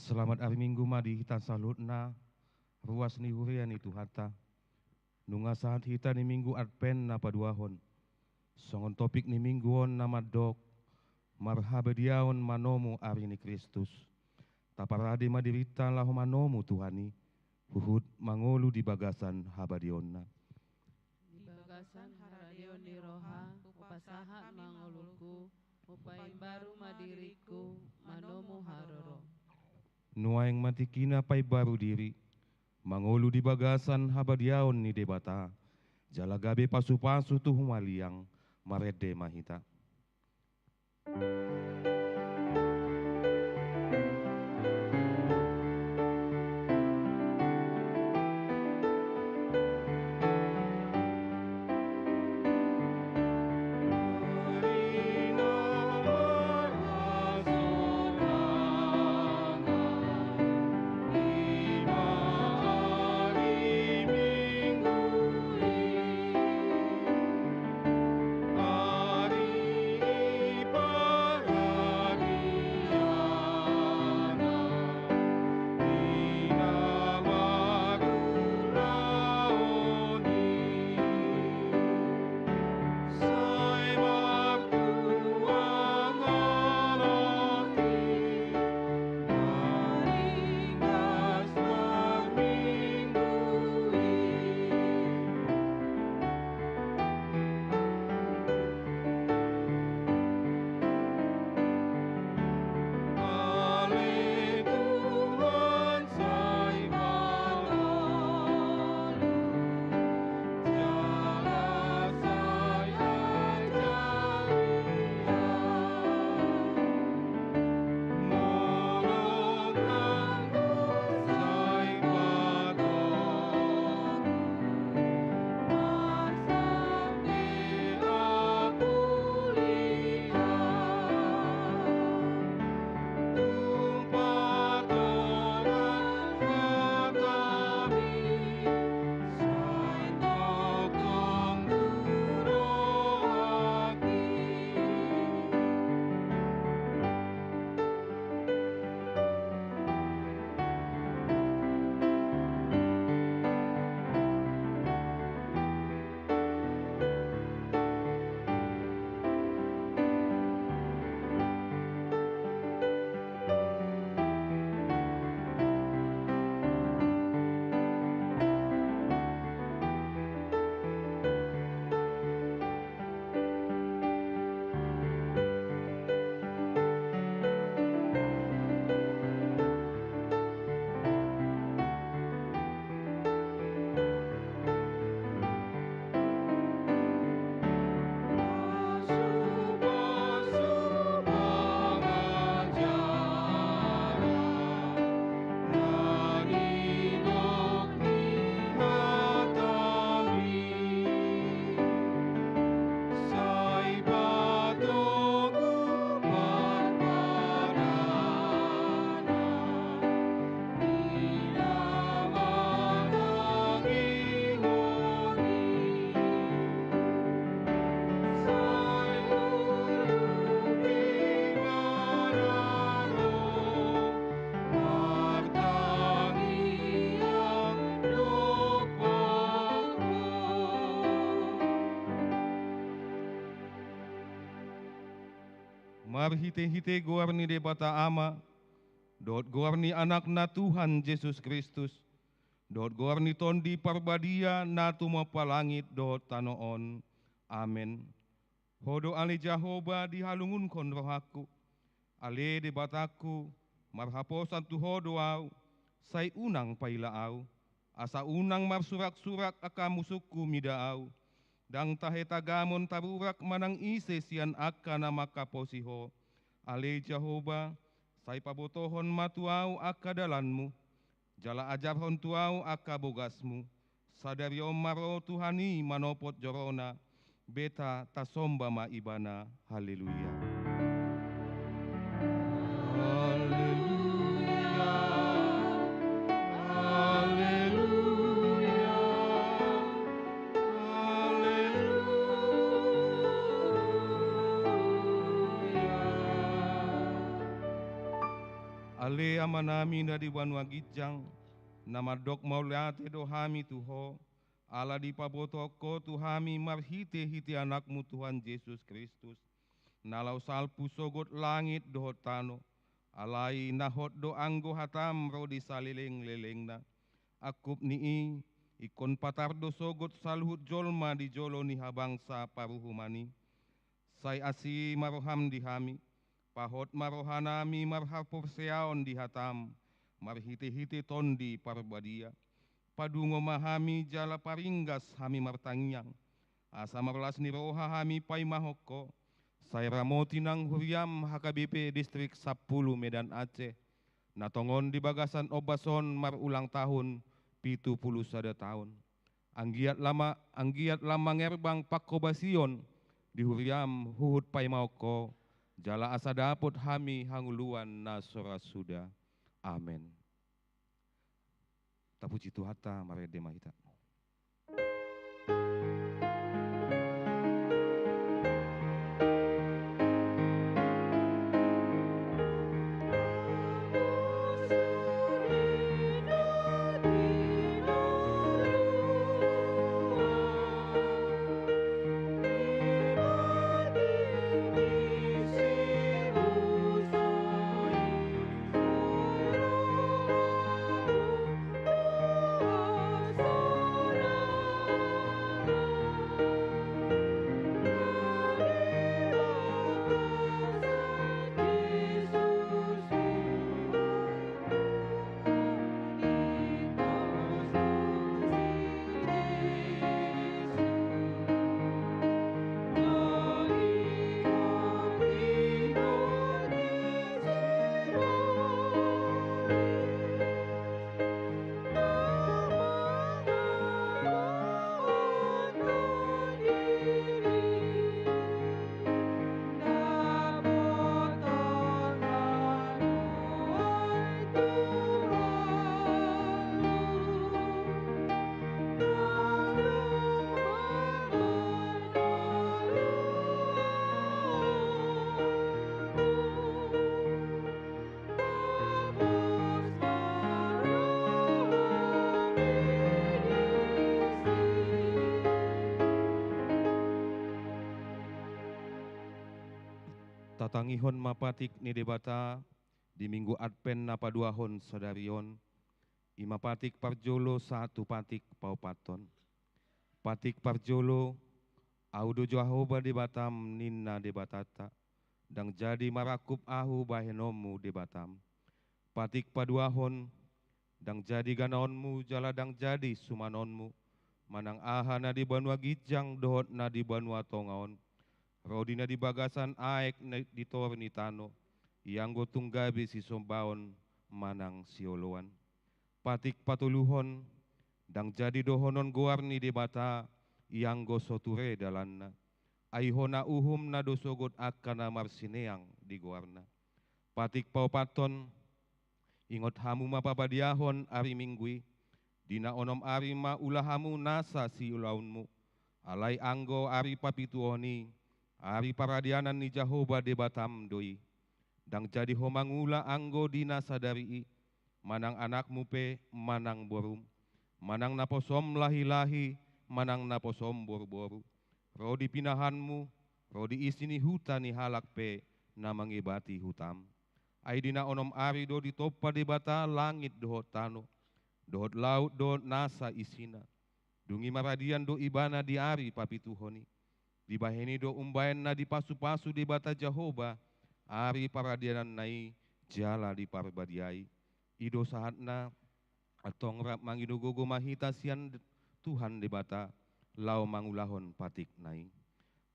Selamat hari Minggu madi hita salutna ruas ni hurian itu hata. Nunga saat hita ni minggu adpen na paduahon. Songon topik ni mingguon nama dok marhaba diaon manomu ari ni Kristus. Taparade madirita lahu manomu Tuhani. Huhud mangolu di bagasan habadionna. Di bagasan haradion di roha upasahat mangolulku upain baru madiriku manomu haroro. Nuaing matikina pai baru diri. Mangolu di bagasan habadiaon ni debata. Jalagabe pasu-pasu tu humaliang marede mahita. Marhite-hite goarni debata ama, dot goarni anakna Tuhan Yesus Kristus, dot goarni tondi parbadia natu mapalangit dot tanoon. Amen. Hodo ale Jahoba dihalungunkon rohaku, ale debataku, marhaposan tu hodo au, sai unang paila au, asa unang marsurak-surak akamusuku mida au, dang taheta gamon tarurak manang ise sian akana makaposiho. Ale Jahoba, sai pabotohon matuau akadalanmu, jala ajarhon tuau akabogasmu, sadari omaro Tuhani manopot jorona, beta tasomba ma ibana, haleluya. Haleluya, haleluya, haleluya. Ale amanami na di banwa gijang, nama dok mauliate do hami Tuho, ala di pabotoko Tuhami marhite-hite anakmu Tuhan Yesus Kristus. Nalau salpu sogot langit dohot tano, alai nahot do anggo hatam rodi saliling-lelengna. Akup nii, ikon patardo sogot saluhut jolma di jolo ni habangsa paruhumani. Sai asi maroham di hami, pahot marohanami marhapur seaon di hatam, marhite-hite tondi parbadia. Padungo mahami jala paringgas hami martangyang, asa marlas ni roha hami pai mahoko. Saya Ramoti nang Huriam HKBP Distrik 10 Medan Aceh. Natongon di bagasan Obason mar ulang tahun 71 tahun. Anggiat lama ngerbang Pakobasion di Huriam huhut pai maoko. Jala asa dapot hami hanguluan nasora suda. Amin. Tapuji Tuhata marede mahita. Tatangihon mapatik ni debata di minggu Advent napa duahon sadarion. Ima patik parjolo satu patik paupaton. Patik parjolo audo Jehovah debatam ninna debatata. Dang jadi marakup ahu bahenomu debatam. Patik paduahon dang jadi ganaonmu jala dang jadi sumanonmu. Manang aha na di banua gijang dohot na di banua tongaon. Rodina di bagasan aek di torni tano, yang gotung gabi si sombaon manang sioloan. Patik patuluhon, dang jadi dohonon goarni di bata, yang go soture dalanna. Aihona uhum na dosogot akana marsineang di goarna. Patik paupaton, ingot hamu mapapadiahon ari minggui, dina onom ari ma ulahamu nasa si ulaunmu. Alai anggo ari papituoni, ari paradianan ni Jehovah debatam doi. Dang jadi homangula anggo dina sadari manang anakmu pe manang borum. Manang naposom lahi-lahi, manang naposom boru-boru. Rodi pinahanmu, rodi isini huta ni halak pe na mangibati hutam. Ai dina onom ari do ditopa debata langit dohot tano. Dohot laut dohot nasa isina. Dungi maradian do ibana di ari papituhoni. Di baheni do umbayan na di pasu-pasu di bata Jehovah, ari paradianan nai jala di parbadiai. Ido sahatna atong rap mangido gogo mahita sian Tuhan di bata, lau mangulahon patik nai.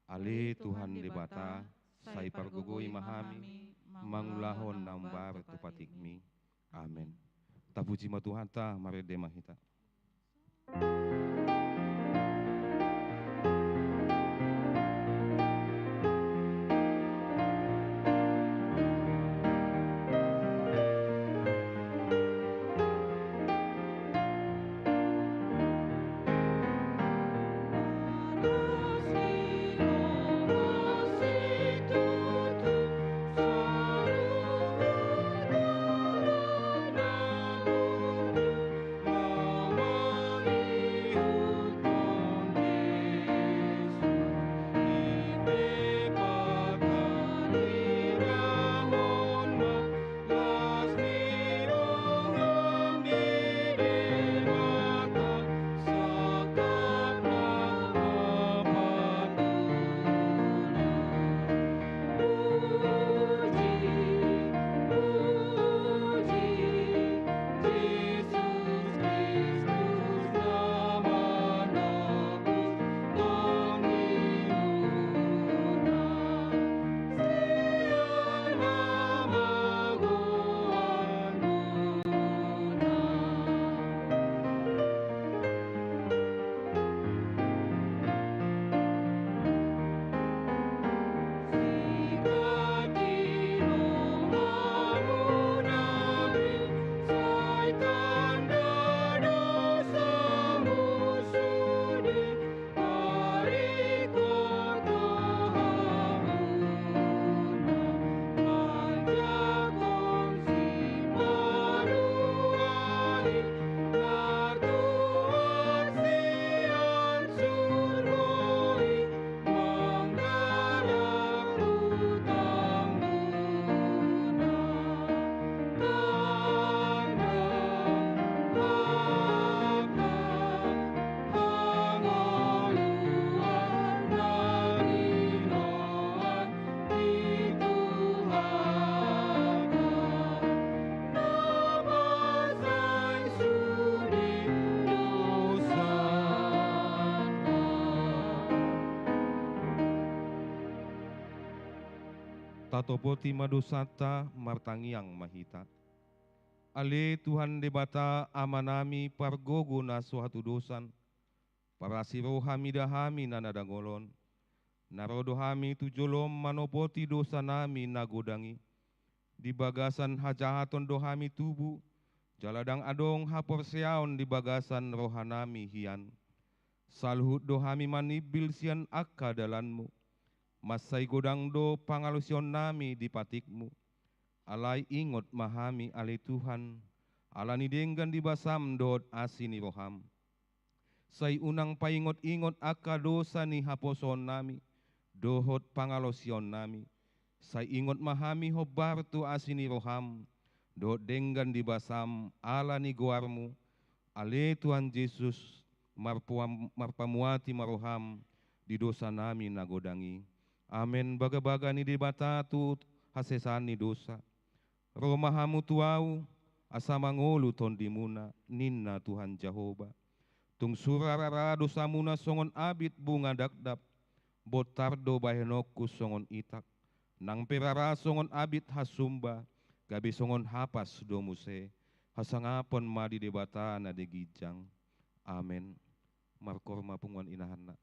Ale Tuhan di bata, sai pargogo imahami, mangulahon nambar tu patikmi. Amin. Tapuji ma Tuhan ta marede mahita. tatopoti madosata martangiang mahita. Ale Tuhan debata amanami pargogo na suatu dosan, parasiro hami dahami na nadangolon, narodo hami tujolom manopoti dosa nami nagodangi, di bagasan hajahaton dohami tubuh, jaladang adong hapor seaon di bagasan rohanami hian, salhut dohami manibil sian akka dalanmu, masai godang do pangalusion nami di patikmu, alai ingot mahami ale Tuhan, alani denggan di basam dot asini roham. Sai unang paingot-ingot akka dosa ni haposon nami, dohot pangalosion nami. Sai ingot mahami hobar tu asini roham, dot denggan di basam alani goarmu, ale Tuhan Yesus marpamuati maroham, di dosa nami nagodangi. Amen. Baga-baga ni di bata tu hasesani dosa. Romahamu tuau asa mangolu tondimuna ninna Tuhan Jehovah. Tung surarara dosamuna songon abit bunga dakdap, botardo bahenoku songon itak. Nang perara songon abit hasumba, gabi songon hapas domuse, hasangapon madi debata na degijang. Amen. Markorma punguan inahana.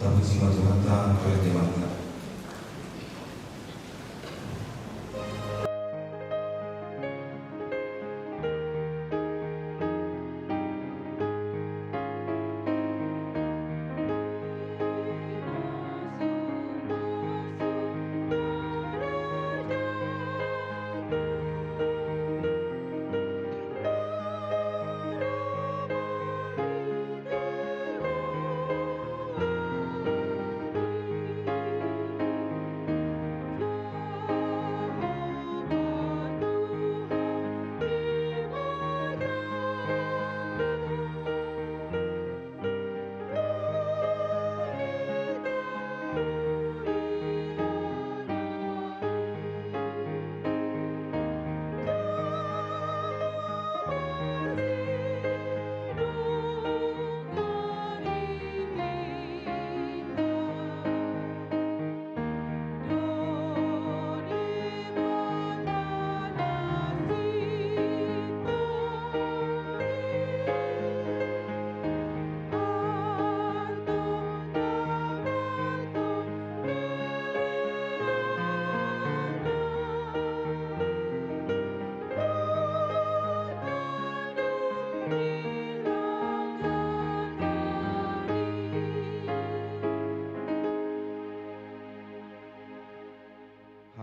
Tapusi Tuhan pertemata.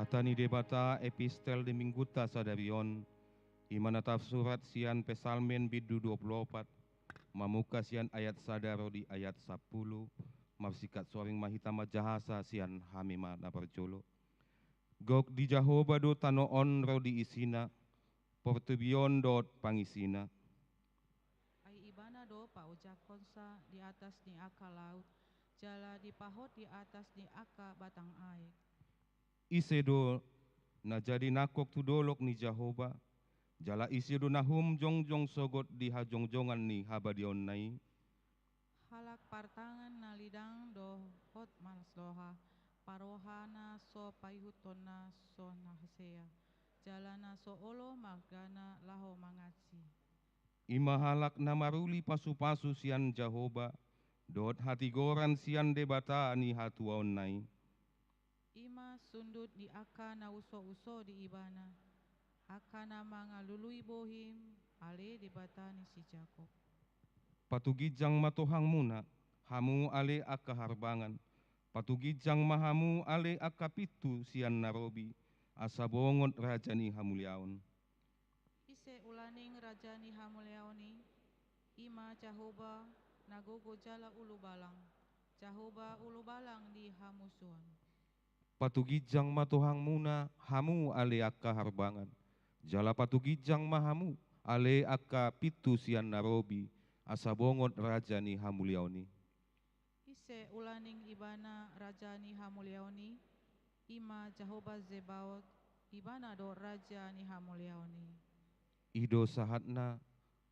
Hatani debata epistel de mingguta sadarion, imana tafsurat sian pesalmen bidu 24, mamuka sian ayat sadaro di ayat 10, mafsikat soring mahitama jahasa sian hamima na perjolo. Gok di Jahoba do tanoon ro di isina, portubion dot pangisina. Ai ibana do paujakonsa di atas ni aka laut, jala di pahot di atas ni aka batang air. Isedo na jadi nakok tudolok ni Jahoba, jala isedo nahum jongjong sogot di hajongjongan ni habadion nai. Halak partangan na lidang do hot malasloha, parohana so payhutona so nahasea, jalana so olo magana laho mangatsi. Imahalak na maruli pasu-pasu sian Jahoba, dot hatigoran sian debata ni hatuaon nai. Ima sundut di aka na uso-uso di ibana, aka na mga lului bohim, ale debata ni si Jakob. Patugijang matohang muna, hamu ale aka harbangan. Patugijang mahamu ale aka pitu sian narobi, asabongot raja ni hamuliaon. Ise ulaning raja ni hamuliaoni, ima Jahoba nagogo jala ulubalang, Jahoba ulubalang di hamusuan. Patugijang matohang muna, hamu ale aka harbangan. Jala patugijang mahamu ale aka pitu sian narobi, asabongot raja ni hamuliaoni. Ise ulaning ibana raja ni hamuliaoni, ima Jahoba Zebaot, ibana do raja ni hamuliaoni. Ido sahatna,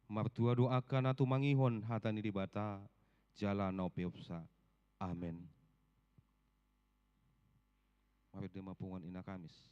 martua doakan atu mangihon hatani dibata, jala no peopsa. Amin. Mari demapungan ina Kamis.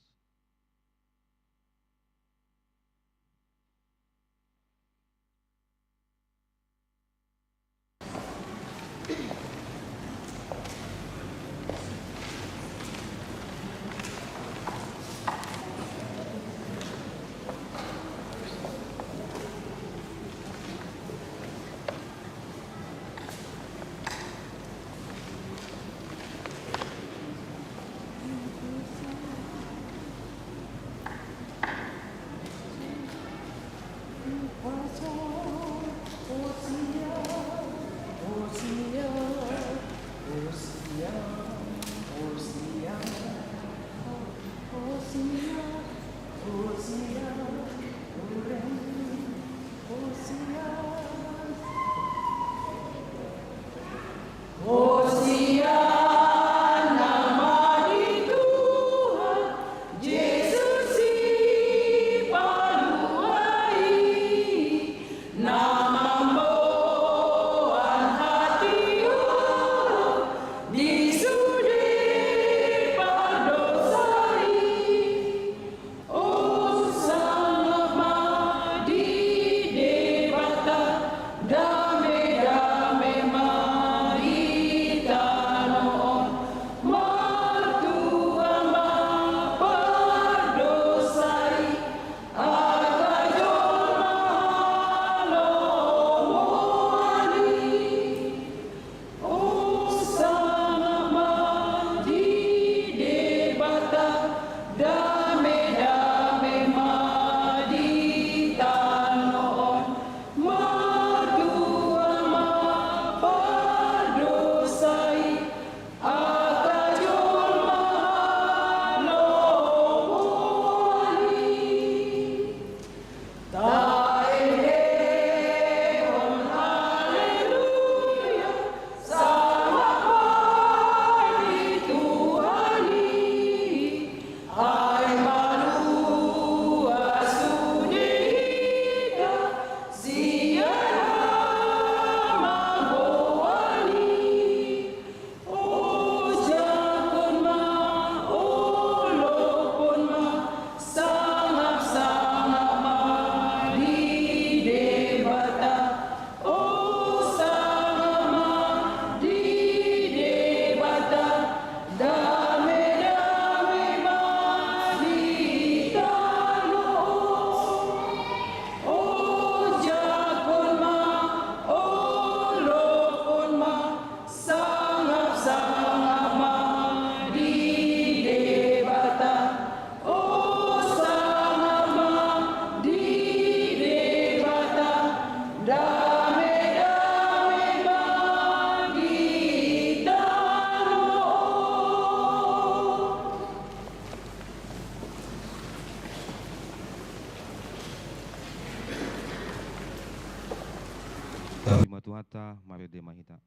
Tuhata mari de mahita.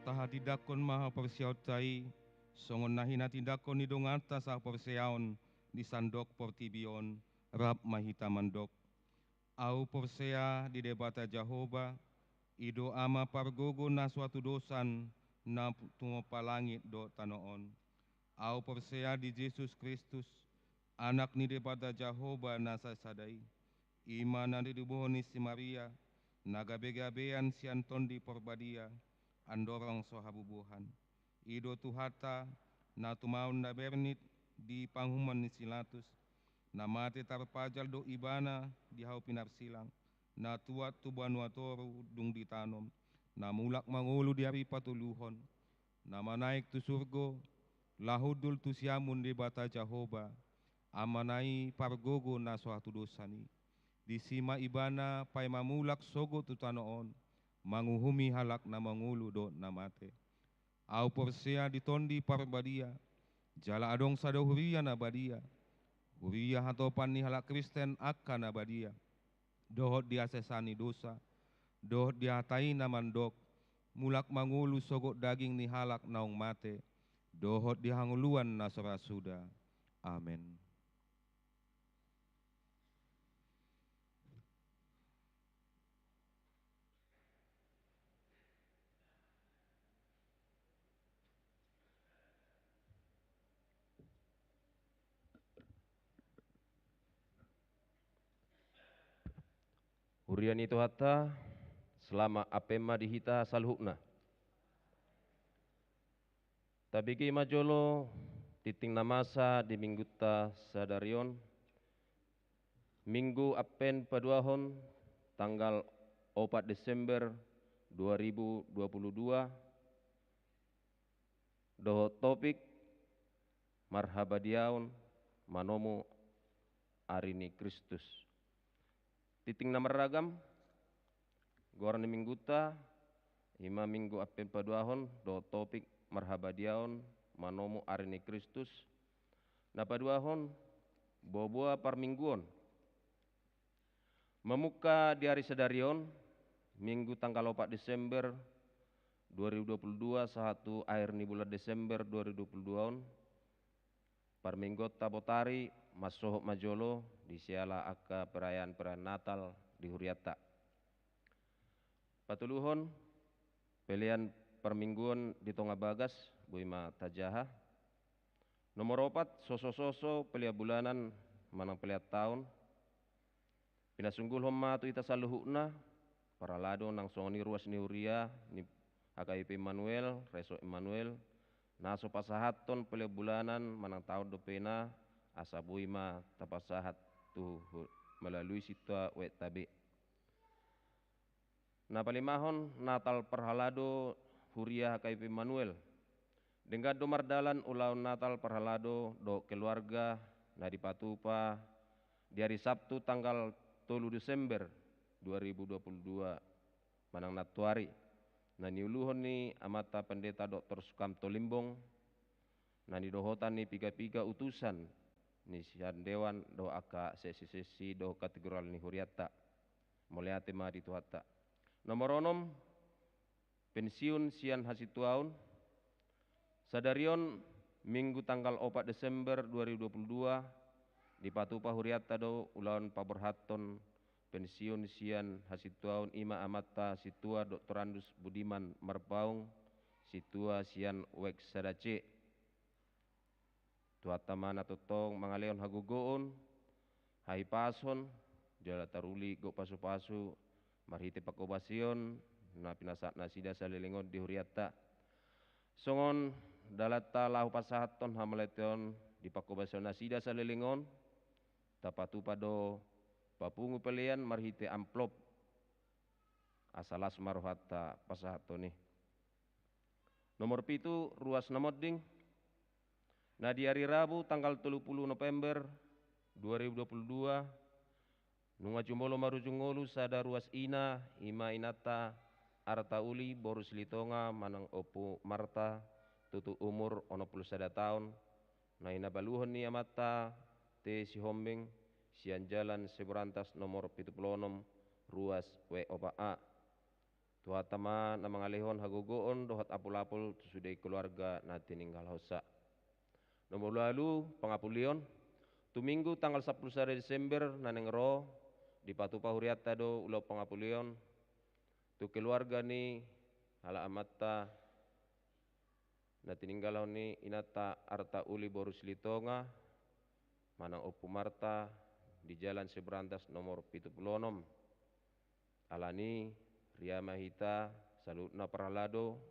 Taha tidakon maha persiautai, songon nahina tidakon idongata sah perseaon di sandok portibion, rap mahita mandok. Au persea di debata Jahoba, ido ama pargogo na suatu dosan, na tumo palangit do tanoon. Au persea di Yesus Kristus, anak ni debata Jahoba na sasadai. Ima na dibuhoni si Maria, nagabe-gabean si Anton di porbadia, andorong sohabubuhan. Ido tuhata na tumaun na bernit di panghuman ni Silatus, na mate tarpajal do ibana di hau pinarsilang, na tuat tubanuatoru dung ditanom, na mulak mangulu di hari patuluhon, na manaik tu surgo, lahudul tu siamun di bata Jahoba, amanai pargogo na suatu dosani. Di sima ibana pai mamulak sogo tu tanoon, manguhumi halak na mangulu do na mate. Au persea ditondi parbadia, jala adong sado huria na badia. Huria hatopan ni halak Kristen akan na badia. Dohot dia sesani dosa, dohot dia hatai na mandok, mulak mangulu sogo daging ni halak naung mate, dohot dia hanguluan na sorasuda. Amin. Hurian itu hatta selama apema dihita salhukna. Tabigi majolo titing namasa di mingguta sadarion. Minggu apen paduahon tanggal 4 Desember 2022. Doho topik marhabadiaun manomo arini Kristus. Titing nama ragam, gorani mingguta, ima minggu apen paduahon, do topik marhabadiaon manomo arini Kristus. Napaduahon boboa parmingguon. Memuka di hari sedarion Minggu tanggal 4 Desember 2022 sahatu akhir ni bulan Desember 2022 parminggot tabotari masohok majolo di siala aka perayaan Natal di Huriata. Patuluhon pilihan permingguan di Tonga Bagas Buima Tajaha. Nomor 4 soso-soso pelia bulanan manang pelia tahun. Pinasunggul homma tu ita saluhukna paralado nang songoni ruas ni Huria ni HKIP Emmanuel, Reso Emmanuel, naso pasahaton pelia bulanan manang tahun dopena asa buima tapasahat tu melalui situa wet tabe. Na palimahon Natal perhalado Huria HKIP Emmanuel. Dengan domar dalan ulau Natal perhalado do keluarga na dipatupa di hari Sabtu tanggal 3 Desember 2022 manang natuari. Na niuluhon ni amata pendeta Dr. Sukamto Limbong na nidohotan ni piga-piga utusan ni sian dewan do aka sesi-sesi do kategoral ni Huriata muliate ma dituhata. Nomor 6 pensiun sian hasituaun sadarion Minggu tanggal 4 Desember 2022 di Patupa Huriata do ulawan paborhaton pensiun sian hasituaun ima amata situa Dr. Andus Budiman Marpaung situa sian wek sadace tuataman atotong mangaleon hagugoon haipason jala taruli go pasu-pasu marhite pakobasion na pinasat nasida salilingon di Huriata songon dalata lahu pasahaton hamaletion di pakobasion nasida salilingon tapatupa do papungu pelian marhite amplop asalas marohata pasahatoni. Nomor 7 ruas namodding na di hari Rabu tanggal 30 November 2022 nunga jumolo marujungolu sada ruas ina ima inata arta uli borus litonga manang opu marta tutu umur 61 tahun na inabaluhon ni amata te si hombeng sian jalan seberantas nomor 76 ruas WOPA tuatama na mangalihon hagogoon dohat apul-apul susudai keluarga na tininggal hosa. Nomor lalu pengapulion tu Minggu tanggal 10 Desember nanengro di Patupa Huriata do ulau pengapulion tu keluarga ni hala amata na tininggal ni inata arta uli borus litonga manang opu marta di jalan seberantas nomor 76 alani ria mahita salutna peralado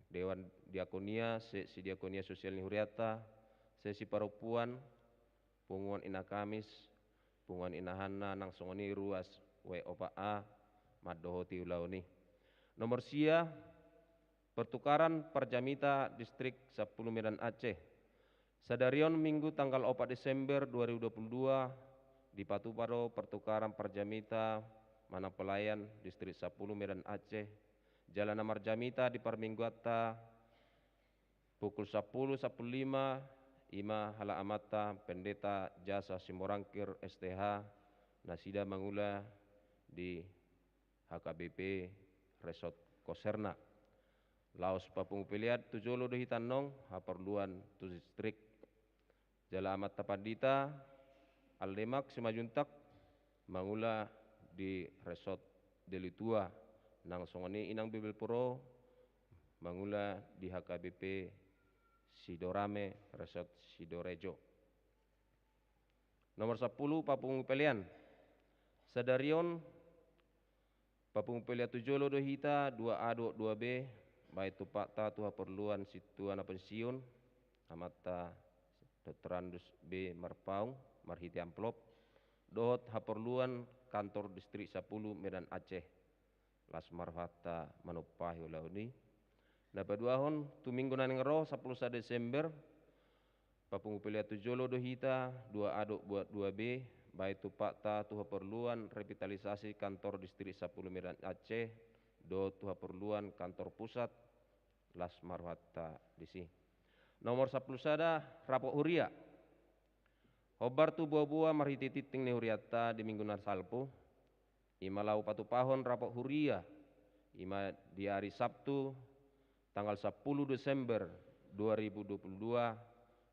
Dewan Diakonia si Diakonia Sosial ni Huriata sesi parupuan punguan ina Kamis punguan ina Hanna nang songoni ruas WOPA maddohoti ulauni. Nomor sia pertukaran Parjamita distrik 10 Medan Aceh sadarion Minggu tanggal 4 Desember 2022 di Patuparo pertukaran Parjamita mana pelayan distrik 10 Medan Aceh Jalan Marjamita di Parmingguata pukul 10.15 ima hala amata pendeta jasa Simorangkir STH nasida mangula di HKBP Resort Koserna Laos Papung Piliat tujolo do hitanong haperluan tu distrik Jala amat tapadita Aldemak Simajuntak mangula di Resort Delitua nang songoni inang Bibel Puro mangula di HKBP Sidorame Resort Sidorejo. Nomor 10 Papung Pelian sadarion Papung Pelian tujolo do hita 2A 2B baik tupakta tuha perluan situana pensiun amata Dr. Andus B. Marpaung marhiti amplop dohot haperluan kantor distrik 10 Medan Aceh las marhata manupahi ulauni dapat duahon tu minggu nanengro 10 Desember Papung Peliat tujolo do hita 2A buat 2B baik tupakta tuha perluan revitalisasi kantor distrik 10 Medan Aceh do tuha perluan kantor pusat las marhata disi. Nomor 10 sada rapok Huria Hobar tu buah-buah marhiti titing ni huriata di minggu nasalpo. Ima lau patu pahon rapok huria. Ima di hari Sabtu tanggal 10 Desember 2022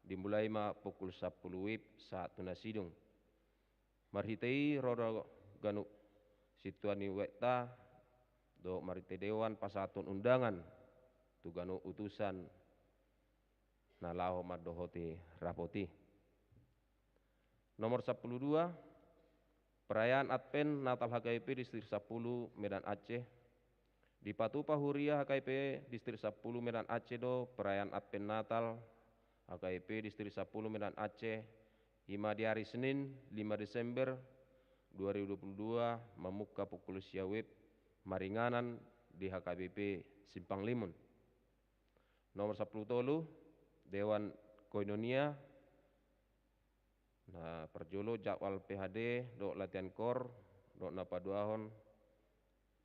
dimulai ma pukul 10 WIB saat tunasidung. Marhitei rodo ganu situani wekta do marhite dewan pasatun undangan tu ganu utusan na lao madohoti rapoti. Nomor 12, perayaan Advent Natal HKIP Distrik 10 Medan Aceh. Di Patupa Huria HKIP Distrik 10 Medan Aceh do perayaan Advent Natal HKIP Distrik 10 Medan Aceh hima di hari Senin 5 Desember 2022 memuka pukul siawib maringanan di HKBP Simpang Limun. Nomor 10 tolu Dewan Koinonia nah perjolo jadwal PHD do latihan kor do napaduahon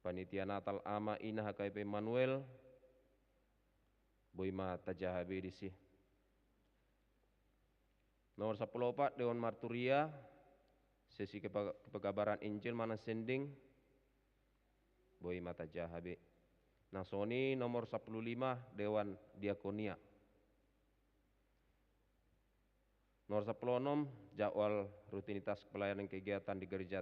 panitia Natal ama ina HKIP Manuel boima tajahabe disi. Nomor 14 Dewan Marturia sesi kepekabaran Injil mana sending boima tajahabe. Nasoni nomor 15 Dewan Diakonia. Nomor 16 jadwal rutinitas pelayanan kegiatan di Gereja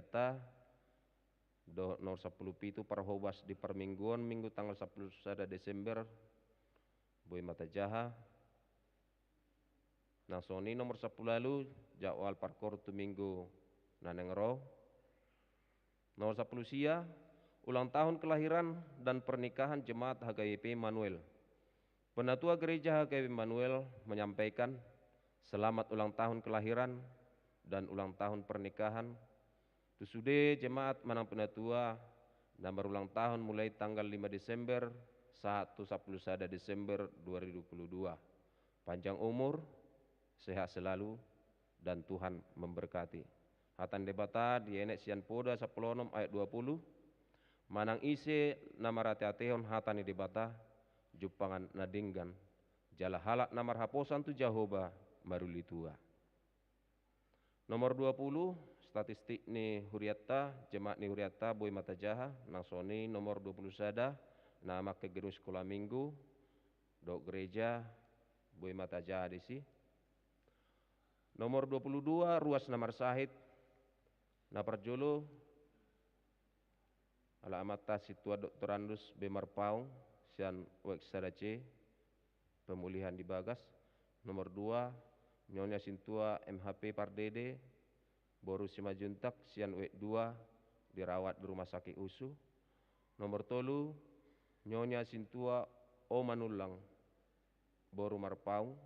do nomor 10 itu parhobas di permingguan minggu tanggal 10 Desember boy mata jaha. Nasoni nomor 10 lalu jadwal parkor tu minggu nanengro. Nomor 10 sia ulang tahun kelahiran dan pernikahan jemaat HKIP Manuel. Penatua Gereja HKIP Manuel menyampaikan selamat ulang tahun kelahiran dan ulang tahun pernikahan. Tusude jemaat manang penatua dan berulang tahun mulai tanggal 5 Desember 1 Desember 2022. Panjang umur, sehat selalu, dan Tuhan memberkati. Hatan debata di enek sian poda 10 ayat 20. Manang ise nama rate-ateon hatan di debata jupangan nadinggan. Jala halak namar haposan tu Jehovah maruli tua. Nomor 20 statistik ni huriata jemaat ni huriata boy mata jaha nasoni nomor 20 sada nama ke gedung sekolah minggu do gereja boy mata jaha disi. Nomor 22 ruas namar sahid na perjolo alamata situa Dr. Andus Bemarpaung sian wek sadace pemulihan di Bagas. Nomor 2 Nyonya Sintua MHP Pardede Boru Simajuntak sian wek 2 dirawat di rumah sakit USU. Nomor 3 Nyonya Sintua Omanulang Boru Marpaung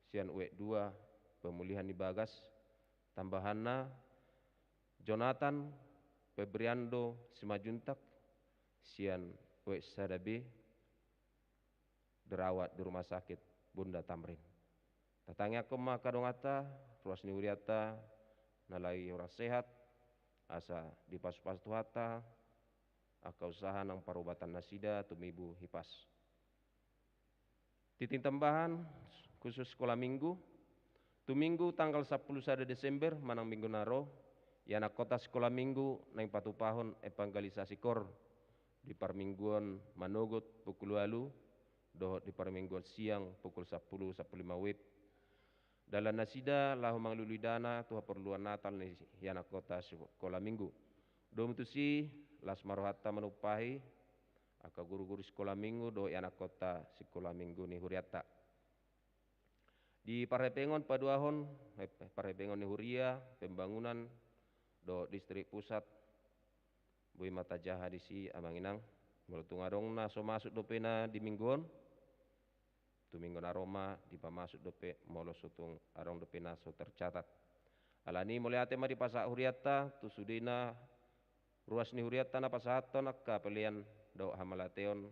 sian wek 2 pemulihan di Bagas. Tambahanna Jonathan Febriando Simajuntak sian wek sadabe dirawat di rumah sakit Bunda Tamrin. Tatangnya kema kadongata ruas ni uriata nalai orang sehat asa di pas-pas tuhata aka usaha nang parobatan nasida tumibu hipas. Titik tambahan khusus sekolah minggu tu minggu tanggal 10 Desember manang minggu naro yana kota sekolah minggu nang patupahon evangelisasi kor di parmingguan manogot pukul 8 do di parmingguan siang pukul 10:15 WIB. Dalam nasida lahu manglului dana tuha perluan Natal ni yana kota sekolah minggu. Dom tu si las marohata menupahi aka guru-guru sekolah minggu do yana kota sekolah minggu ni huriata. Di Parhepengon paduahon Parhepengon ni huria pembangunan do distrik pusat bui mata jaha disi amanginang melutung arong na so masuk dopena di mingguon. Tu minggu aroma di pamasuk dope molos sutung arong dope naso tercatat. Alani mulai atema di pasak huriata tu sudina ruas ni huriata na pasahaton akka pelian do hamalateon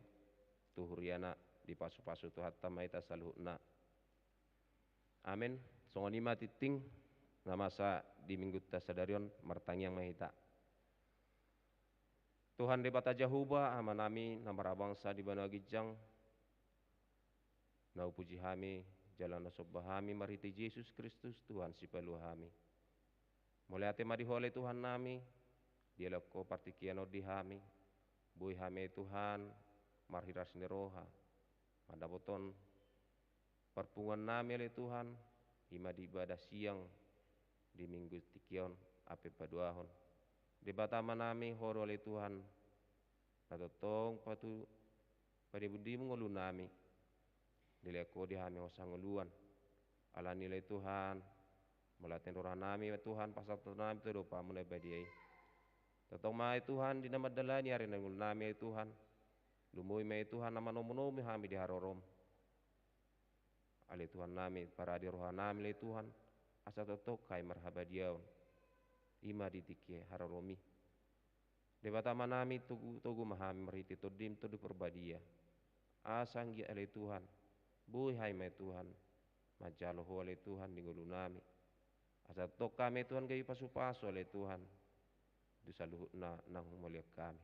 tu huriana di pasu-pasu tu hatta maita saluhna. Amin. Songonima titing na masa di minggu tasadarion martangyang mahita. Tuhan debata Jehovah amanami namarabangsa di Banua Gijang. Nau puji hami jalan nasobahami mariti Yesus Kristus Tuhan si paluhami. Mulai ate madi hole Tuhan nami, dia lako partikiano di hami, bui hami Tuhan, marhiras ni roha, madaboton perpungan nami oleh Tuhan, hima di ibadah siang di minggu tikion ape paduahon. Di batama nami horo oleh Tuhan, natotong patu pada budi mengulu nami, dileko di hami osanguluan, ala nilai Tuhan, melaten roh nami Tuhan pasal nami tu dopa mulai badiai. Totong mai Tuhan di nama dalani hari nangul nami Tuhan, lumui mai Tuhan nama nomu hami di harorom. Ale Tuhan nami para di roh nami le Tuhan, asa totok kai marhaba diaun, ima ditike haroromi. Debatama nami tugu mahami meriti todim tu perbadia. Asanggi ale Tuhan, bui hai mai Tuhan, majalo ho ale Tuhan di ngulu nami. Asa tok kami Tuhan gay pasu-pasu ale Tuhan, disaluh na nang mulia kami.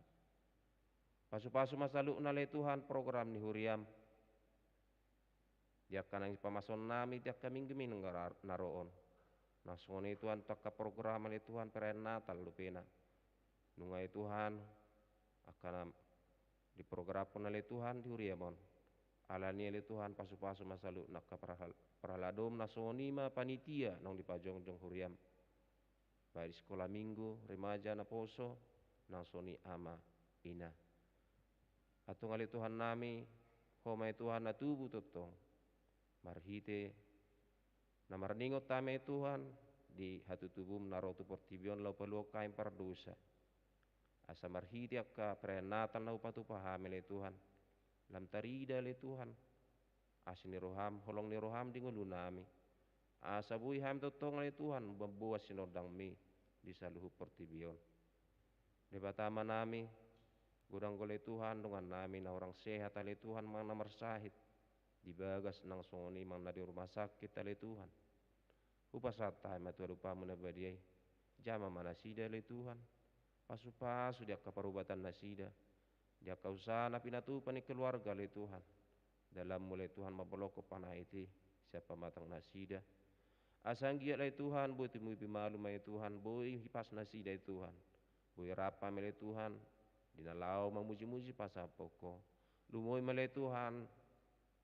Pasu-pasu masalu na ale Tuhan program ni huriam. Dia kanang pamason nami dia kami gemin naroon. Nasoni Tuhan taka program ale Tuhan perayaan Natal lupena. Nungai Tuhan akan diprogram oleh Tuhan di huriamon. Alani oleh Tuhan pasu-pasu masalu nak praladom nasoni ma panitia nong dipajongjong huriam. Baik di sekolah minggu, remaja na poso, nasoni ama ina. Atung oleh Tuhan nami, homai Tuhan na tubuh totong. Marhite namarningot tame Tuhan di hatu tubum narotu portibion lau peluok kain pardosa. Asa marhiti akka perayaan Natal na upatu paham le Tuhan. Lam tarida le Tuhan. Asa ni roham, holong ni roham di ngulu nami. Asa bui ham totong le Tuhan, membuat sinodang mi di saluhu portibion. Di batama nami, gudang gole Tuhan dengan nami na orang sehat le Tuhan mang namar sahid. Di bagas nang soni mang na di rumah sakit le Tuhan. Upasata matu lupa menabadiai. Jama mana sida le Tuhan. Pasu-pasu dia keperubatan nasida. Dia kausana pinatu pani keluarga le Tuhan. Dalam mulai Tuhan mabeloko panaiti siapa matang nasida. Asanggia le Tuhan boi timu pimalu mai Tuhan boi hipas nasida Tuhan. Boi rapa mele Tuhan. Dina lau memuji-muji pasapoko. Lumoi mele Tuhan.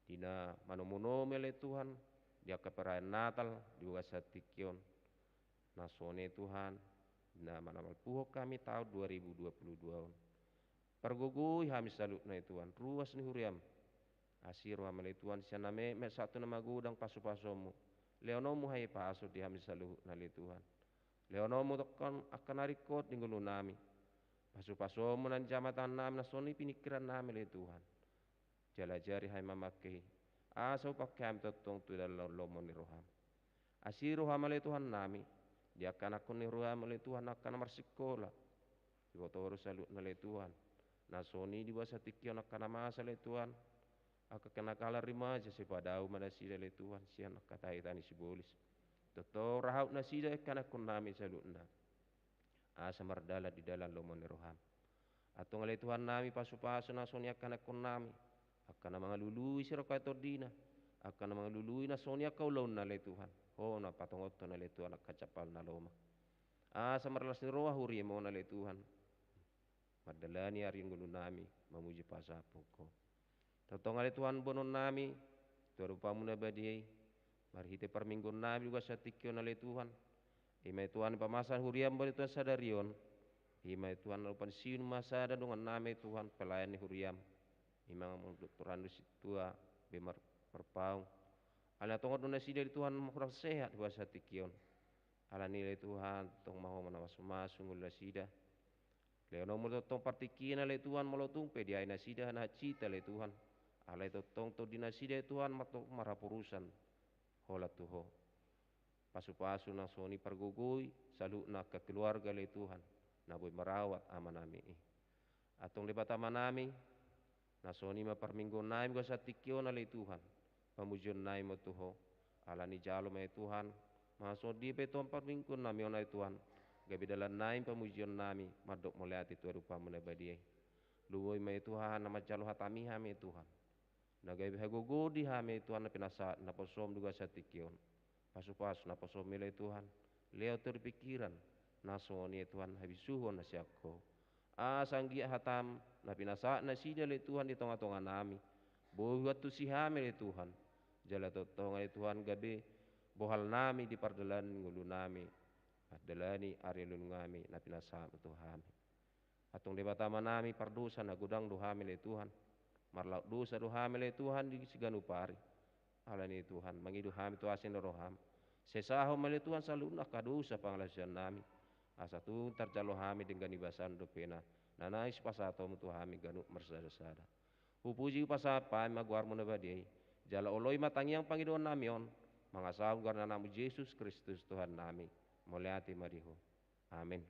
Dina manomuno mele Tuhan. Dia keperayaan Natal di wasatikion. Nasone Tuhan. Nah, manamal puho kami tahun 2022. Pergugui hamis salut na Tuhan. Ruas ni huriam. Asir wa malai Tuhan sianame me satu nama gudang pasu-pasumu. Leonomu hai pasu di hamis salut na le Tuhan. Leonomu tokan akan arikot di ngulu nami. Pasu-pasumu nan jamatan nami nasoni pinikiran nami le Tuhan. Jalajari hai mamakai. Asa upakai am totong tu dalam lomo ni roham. Asir roham le Tuhan nami. Dia akan aku ni roham le Tuhan akan marsikola. Iboto harus salut na le Tuhan. Nasoni di bawah satikion akan masa le Tuhan. Aka kena kala rimaja sepadau manasida le Tuhan sian katai tani sibolis. Toto rahaut nasida akan aku nami salutna. Asa mardala di dalam lomo ni roham. Atau ngale Tuhan nami pasu-pasu nasoni akan aku nami. Akan mangalului siraka tordina. Akan mangalului nasoni akau laun na le Tuhan. Oh na patongoto na le Tuhan akacapal na loma. Asa marlas ni roha huri mo na le Tuhan. Madalani hari ngulu nami memuji pasapoko. Totong ale Tuhan bonon nami. Tuarupamu na badiai. Marhite perminggun nami juga satikyo na le Tuhan. Imai Tuhan pamasan huriam bali Tuhan sadarion. Imai Tuhan lupan siun masada dengan nami Tuhan pelayan ni huriam. Imang Tuhan tua bemar perpaung. Ala tongot dona sida di Tuhan kurang sehat di basa tikion. Ala nilai Tuhan tong mau manawas-masu ngula sida. Leono mo tong partikina le Tuhan molotung pe dia ina sida na cita le Tuhan. Ala tong to dina sida Tuhan matok marapurusan. Hola tuho. Pasu-pasu na soni pergugui salu na ke keluarga le Tuhan. Na boy merawat amanami. Atong lebata manami nasoni ma perminggu naim go satikion le Tuhan. Pamujian naim tuho. Ala ni jalo mai Tuhan. Maso di beton perminggu nami onai Tuhan. Gabi dalam naim pamujian nami madok melihat itu rupa menabadiai. Luwoi mai Tuhan nama jalo hatami hami Tuhan. Nagai hagogo di hame Tuhan na pinasa na posom duga sa tikion. Pasu-pasu na posom milay Tuhan. Leo terpikiran naso ni Tuhan habisuhon na siako. Sanggi hatam na pinasa na sida le Tuhan di tonga-tonga nami. Buhat tu si hame le Tuhan. Jala tonga le Tuhan gabi bohal nami di pardalan ngulu nami. At dalani arilun ngami na pinasa Tuhan. Atong debatama nami pardosa na gudang duhami le Tuhan. Marlaut dosa duhami le Tuhan di siganupari. Alani Tuhan mangidu hami tu asin roham. Sesaho male Tuhan saluna kadosa pangalasian nami. Asa tu tarjalo hami dengan ibasan do pena. Nanais pasato mutu hami ganu mersada-sada. Hupuji pasapa maguar mo na badai. Jala oloy matangiang Panginoon namion. Mangasaw garna namu Yesus Kristus Tuhan nami. Muliati mariho. Amin.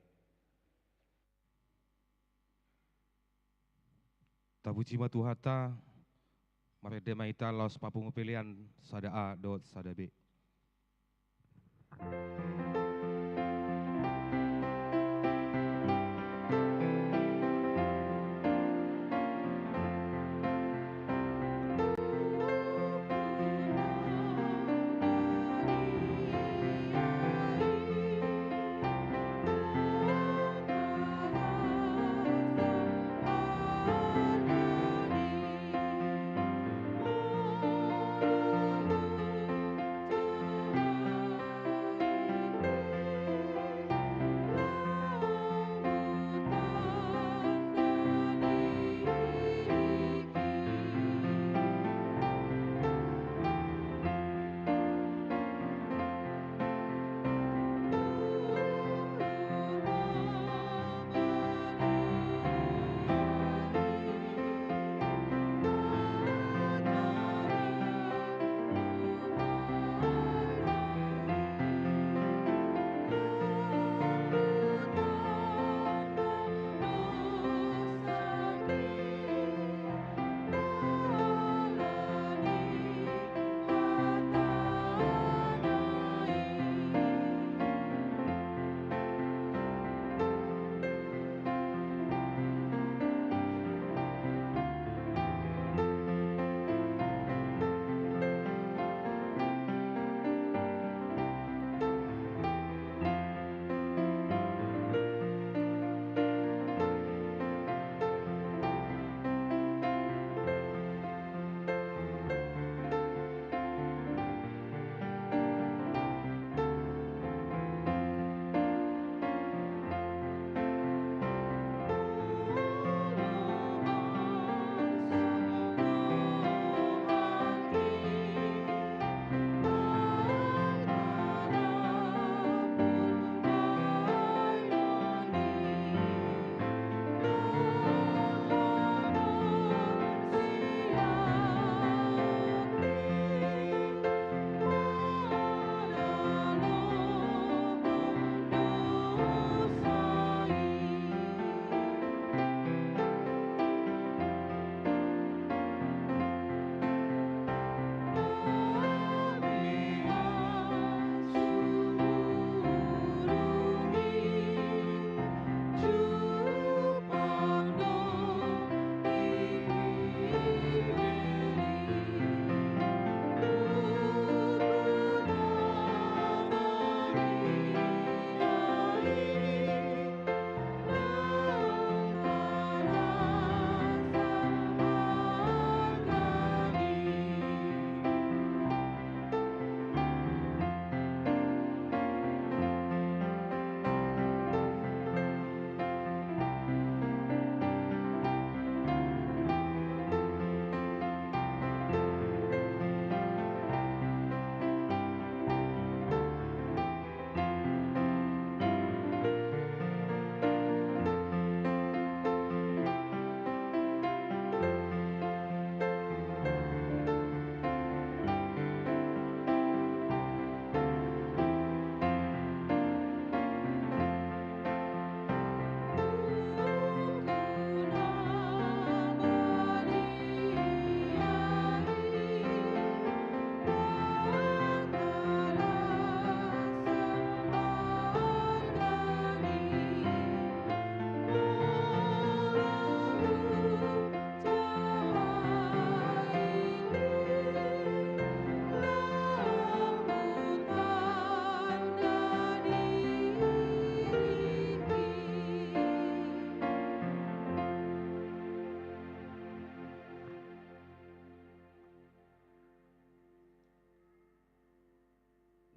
Tabuci matuhata, marede maita los papung pilihan sada A dot sada B.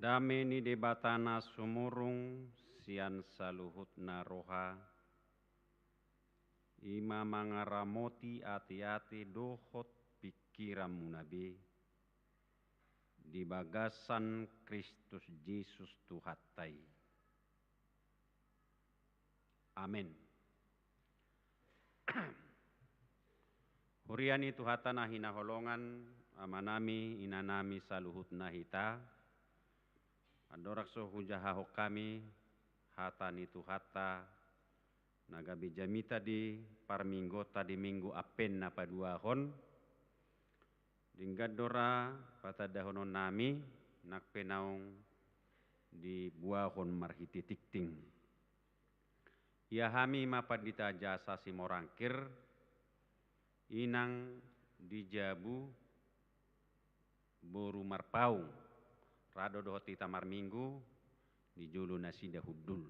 Dame ni debatana sumurung sian saluhutna roha. Ima mangaramoti ati-ati dohot pikiran munabe. Di bagasan Kristus Yesus Tuhatai. Amin. Huriani Tuhatana hina holongan amanami inanami saluhutna hita. Adorakso hujahaho kami hatani Tuhata nagabi jamita di parminggota di minggu apen napa duahon. Dinggadora patadahonon nami nakpenaung di buahon marhiti tikting. Ia hami mapadita jasa simorangkir inang dijabu boru marpaung rado dohoti tamar minggu di julu nasida hudul.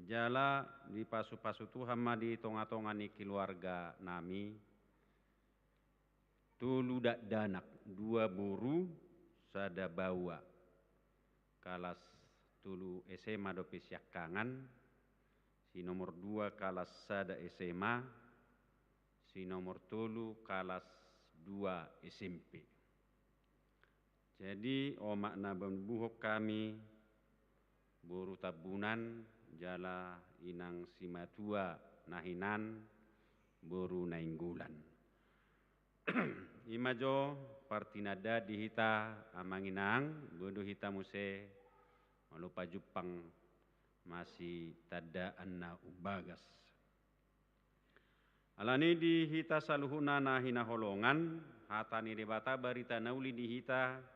Jala di pasu-pasu Tuhan ma di tonga-tonga ni keluarga nami tulu dak danak dua buru sada bawa kalas tulu SMA do pesyakangan si nomor 2 kalas sada SMA si nomor tulu kalas 2 SMP. Jadi makna buhok kami buru tabunan jala inang simatua nahinan buru nainggulan. Imajo partinada dihita amanginang bodo hita muse malupa Jepang masih tada anna ubagas. Alani dihita saluhuna nahina holongan hatani debata barita nauli dihita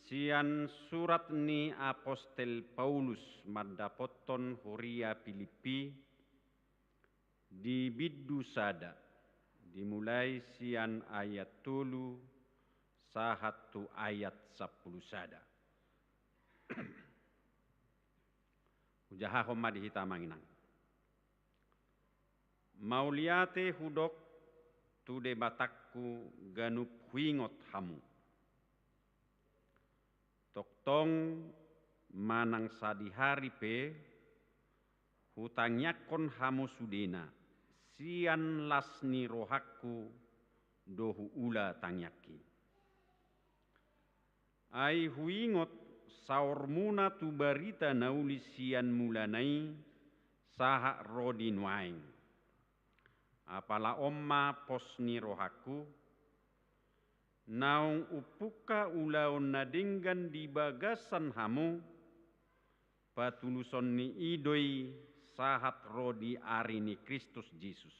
sian surat ni Apostel Paulus madapoton Huria Filipi di biddu sada dimulai sian ayat tulu sahatu ayat 10 sada. Ujaha homa dihita manginang. Mauliate hudok tu debatakku ganup huingot hamu. Toktong manang sadihari pe hutangyakon hamu sudena sian lasni rohaku dohu ula tangyaki. Ai huingot saormuna tu barita nauli sian mulanai saha rodin waing. Apala omma posni rohaku naung upuka ulaon nadinggan di bagasan hamu patuluson ni idoi sahat rodi arini Kristus Yesus.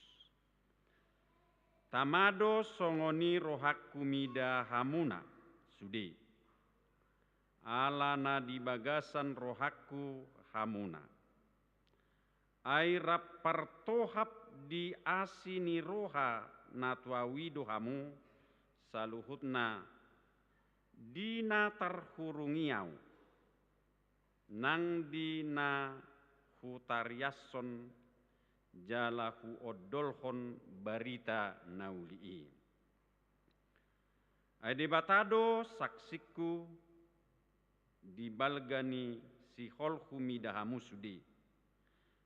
Tamado songoni rohaku mida hamuna sudi. Alana di bagasan rohaku hamuna. Airap partohap di asini roha natwawido hamu saluhutna dina tarhurungiau nang dina hutariason jalahu odolhon barita naulii. Ade batado saksiku dibalgani si holhu midahamu sudi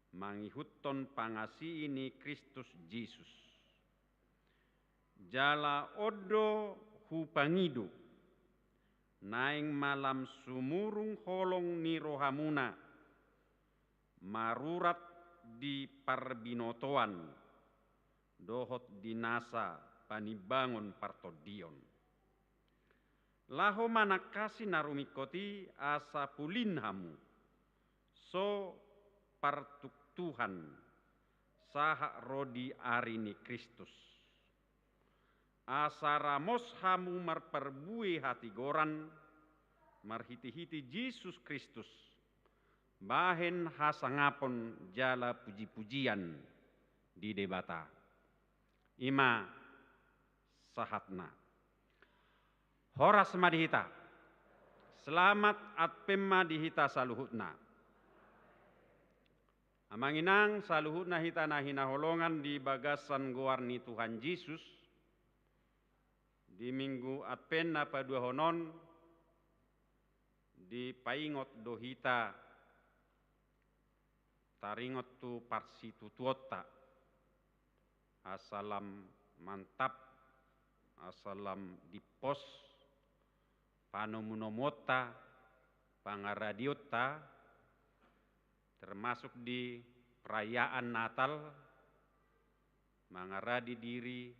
mangihutton pangasi ini Kristus Yesus. Jala odo hupangido naing malam sumurung holong ni rohamuna marurat di parbinotoan dohot dinasa panibangon partodion. Laho manakasi narumikoti asa pulin hamu so partuk Tuhan saha rodi arini Kristus. Asaramos hamu marperbui hati goran marhiti-hiti Yesus Kristus bahen hasangapon jala puji-pujian di debata. Ima sahatna. Horas madihita. Selamat atpemma dihita saluhutna. Amanginang saluhutna hita nahina holongan di bagasan goarni Tuhan Yesus di minggu Advent napa dua honon di paingot dohita taringot tu parsi tutuota asalam mantap asalam di pos panomunomota pangaradiota termasuk di perayaan Natal mangaradi diri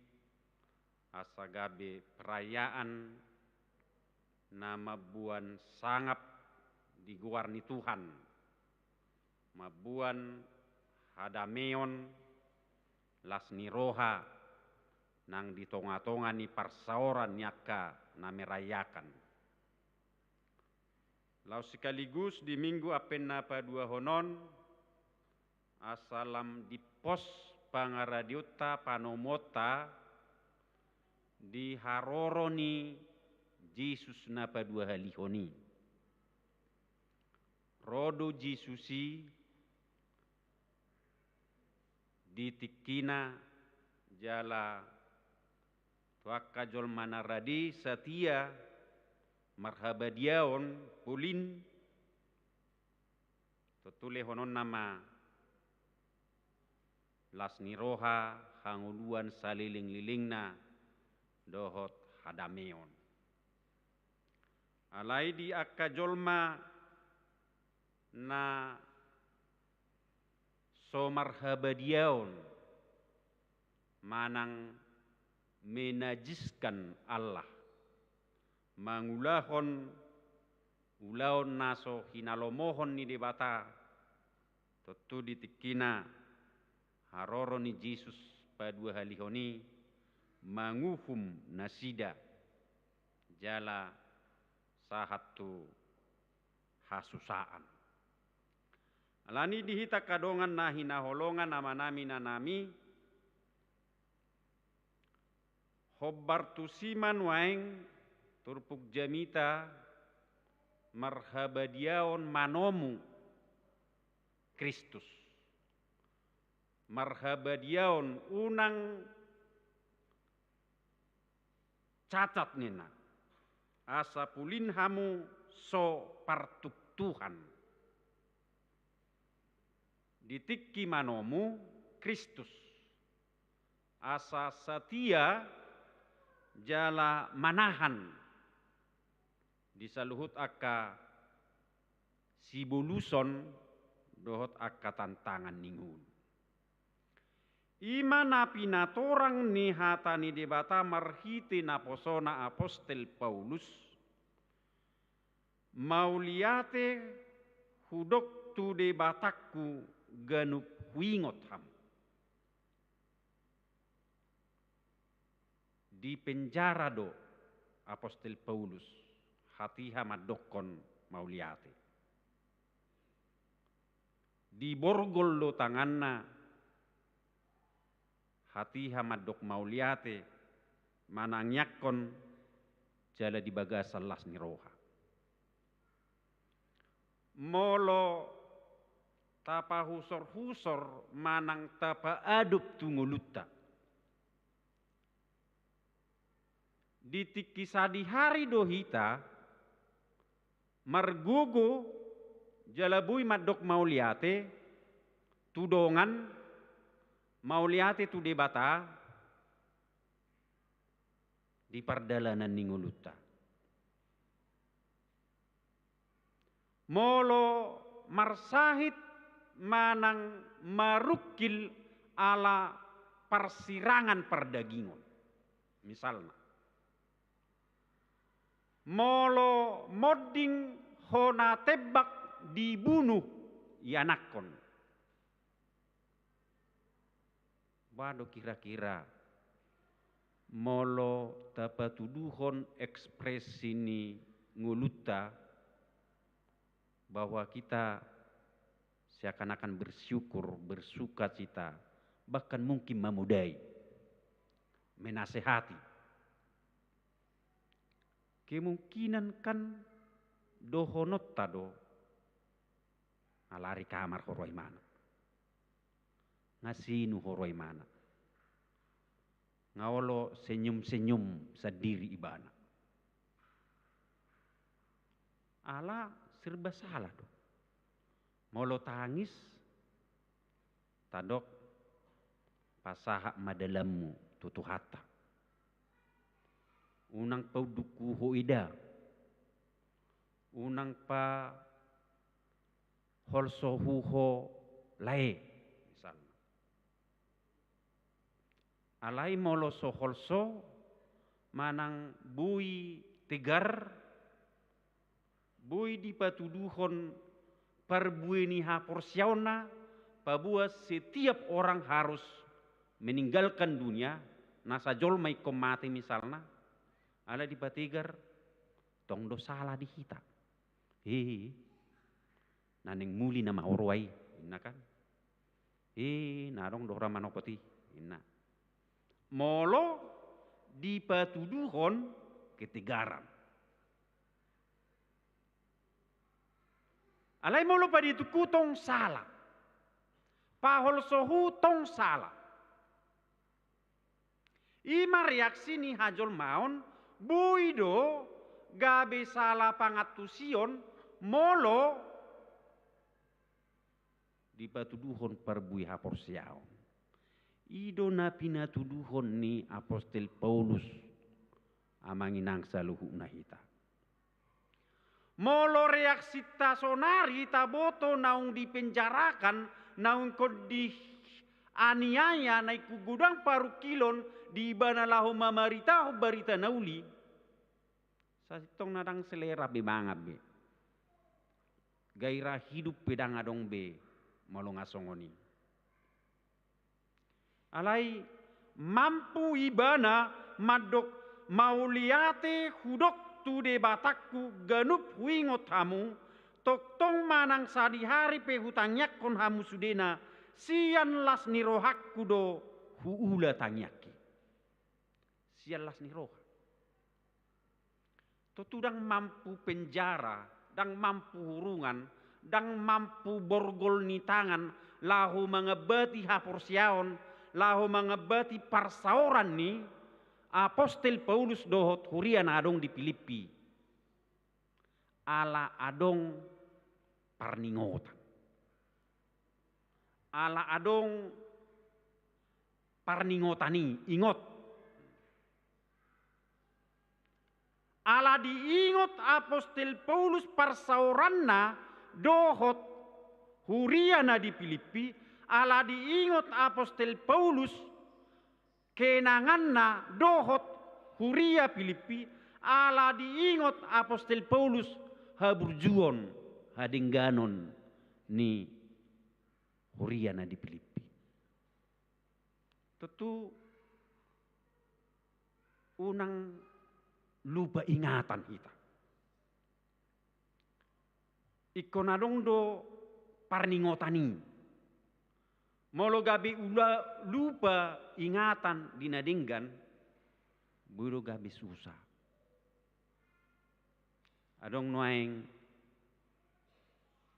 asagabe perayaan nama buan sangap diguarni Tuhan mabuan hadameon lasniroha nang di tonga-tonga ni parsaoran nyaka na merayakan. Lau sekaligus di minggu apen napa dua honon asalam di pos pangaradiuta panomota di haroroni Yesus napa dua halihoni. Rodo Jesusi di tikina jala tuaka jol manaradi setia marhabadiaon pulin tutule honon nama lasniroha hanguluan saliling-lilingna dohot hadameon. Alai di akka jolma na so marhabadiaon manang menajiskan Allah mangulahon ulaon naso hinalomohon ni debata tentu ditikina haroro ni Yesus padua halihoni manguhum nasida jala sahatu hasusaan. Alani dihita kadongan nahina holongan nama nami nanami hobbar tusiman waeng turpuk jamita marhabadiaon manomu Kristus marhabadiaon unang cacat nena asa pulin hamu so partuk Tuhan ditikki manomu Kristus asa setia jala manahan disaluhut akka sibuluson dohot akka tantangan ningun. Ima napi natorang ni hatani debata marhiti naposona apostel Paulus mauliate hudok tu debatakku ganup wingot ham. Di penjara do apostel Paulus hatiha madokon mauliate. Di borgol do tanganna hatiha madok mauliate manangyakon jala di bagasan lasniroha. Molo tapa husor-husor manang tapa adup tunguluta. Di kisah di hari dohita margugu jalabui madok mauliate tudongan mauliate tu debata di pardalanan ninguluta. Molo marsahit manang marukil ala persirangan perdagingon. Misalnya molo modding hona tebak dibunuh yanakon. Bado kira-kira molo tapatuduhon ekspresi ni nguluta bahwa kita seakan-akan bersyukur, bersuka cita, bahkan mungkin memudai, menasehati. Kemungkinan kan dohonot tado alari kamar horoi mana ngasinu horoi mana ngawalo senyum-senyum sadiri ibana. Ala serba salah dong. Molo tangis, tadok pasaha madalammu tutu hata. Unang pauduku hoida, unang pa holso huho lae, misalnya. Alai molo so holso, manang bui tegar, bui di patuduhon perbueni haporsiauna, pabua setiap orang harus meninggalkan dunia, nasa jolmai komate misalnya, ala di patigar, tong do salah di kita. Naneng muli nama orwai, inna kan? Narong do ramanopoti, inna. Molo di patuduhon ketegaran. Alai molo padi itu kutong salah. Pahol sohu tong salah. Ima reaksi ni hajol maon, buido gabe salah pangatusion, molo di patuduhon perbui haporsiaon. Ido na pinatuduhon ni Apostel Paulus amanginang saluhu nahita. Molo reaksi tasonari taboto naung dipenjarakan, naung di aniaya naik gudang parukilon di banalahu mamaritahu barita nauli. Sasitong nadang selera be mangab be. Gairah hidup pedang adong be molo ngasongoni. Alai mampu ibana madok mauliate hudok tu de batakku ganup huingot hamu tok tong manang sadi hari pe hutanyak kon hamu sudena sian las ni rohakku do huula tangyaki sian las ni roha to tudang mampu penjara dang mampu hurungan dang mampu borgol ni tangan lahu mengebati haporsiaon lahu mengebati parsaoran ni Apostel Paulus dohot hurian adong di Filipi. Ala adong parningotan. Ala adong parningotani, ingot. Ala diingot Apostel Paulus parsauranna dohot huriana di Filipi. Ala diingot Apostel Paulus kenanganna dohot huria Filipi, ala diingot Apostel Paulus haburjuon hadingganon ni huriana di Filipi. Tentu unang lupa ingatan kita. Ikonadong do parningotani. Molo gabi ula lupa ingatan dinadinggan, buru gabi susah. Adong nuaing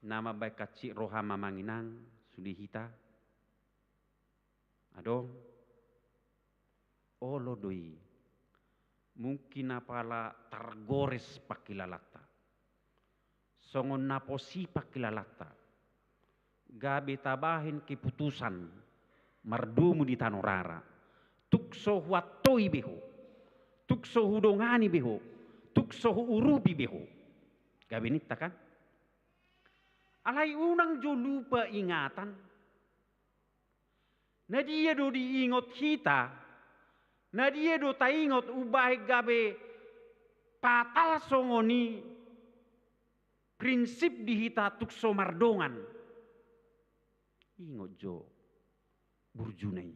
nama baik kacik roha mamanginang sudi hita. Adong olo doi mungkin apala tergores pakilalata. Songon naposi pakilalata. Gabi tabahin keputusan mardumu di tanorara tukso huatoi beho tukso hudongani beho tukso urubi beho gabi nita kan alai unang jo lupa ingatan na dia do diingot kita na dia do taingot ubah gabe patal songoni prinsip dihita tukso mardongan ingot jo burjunai.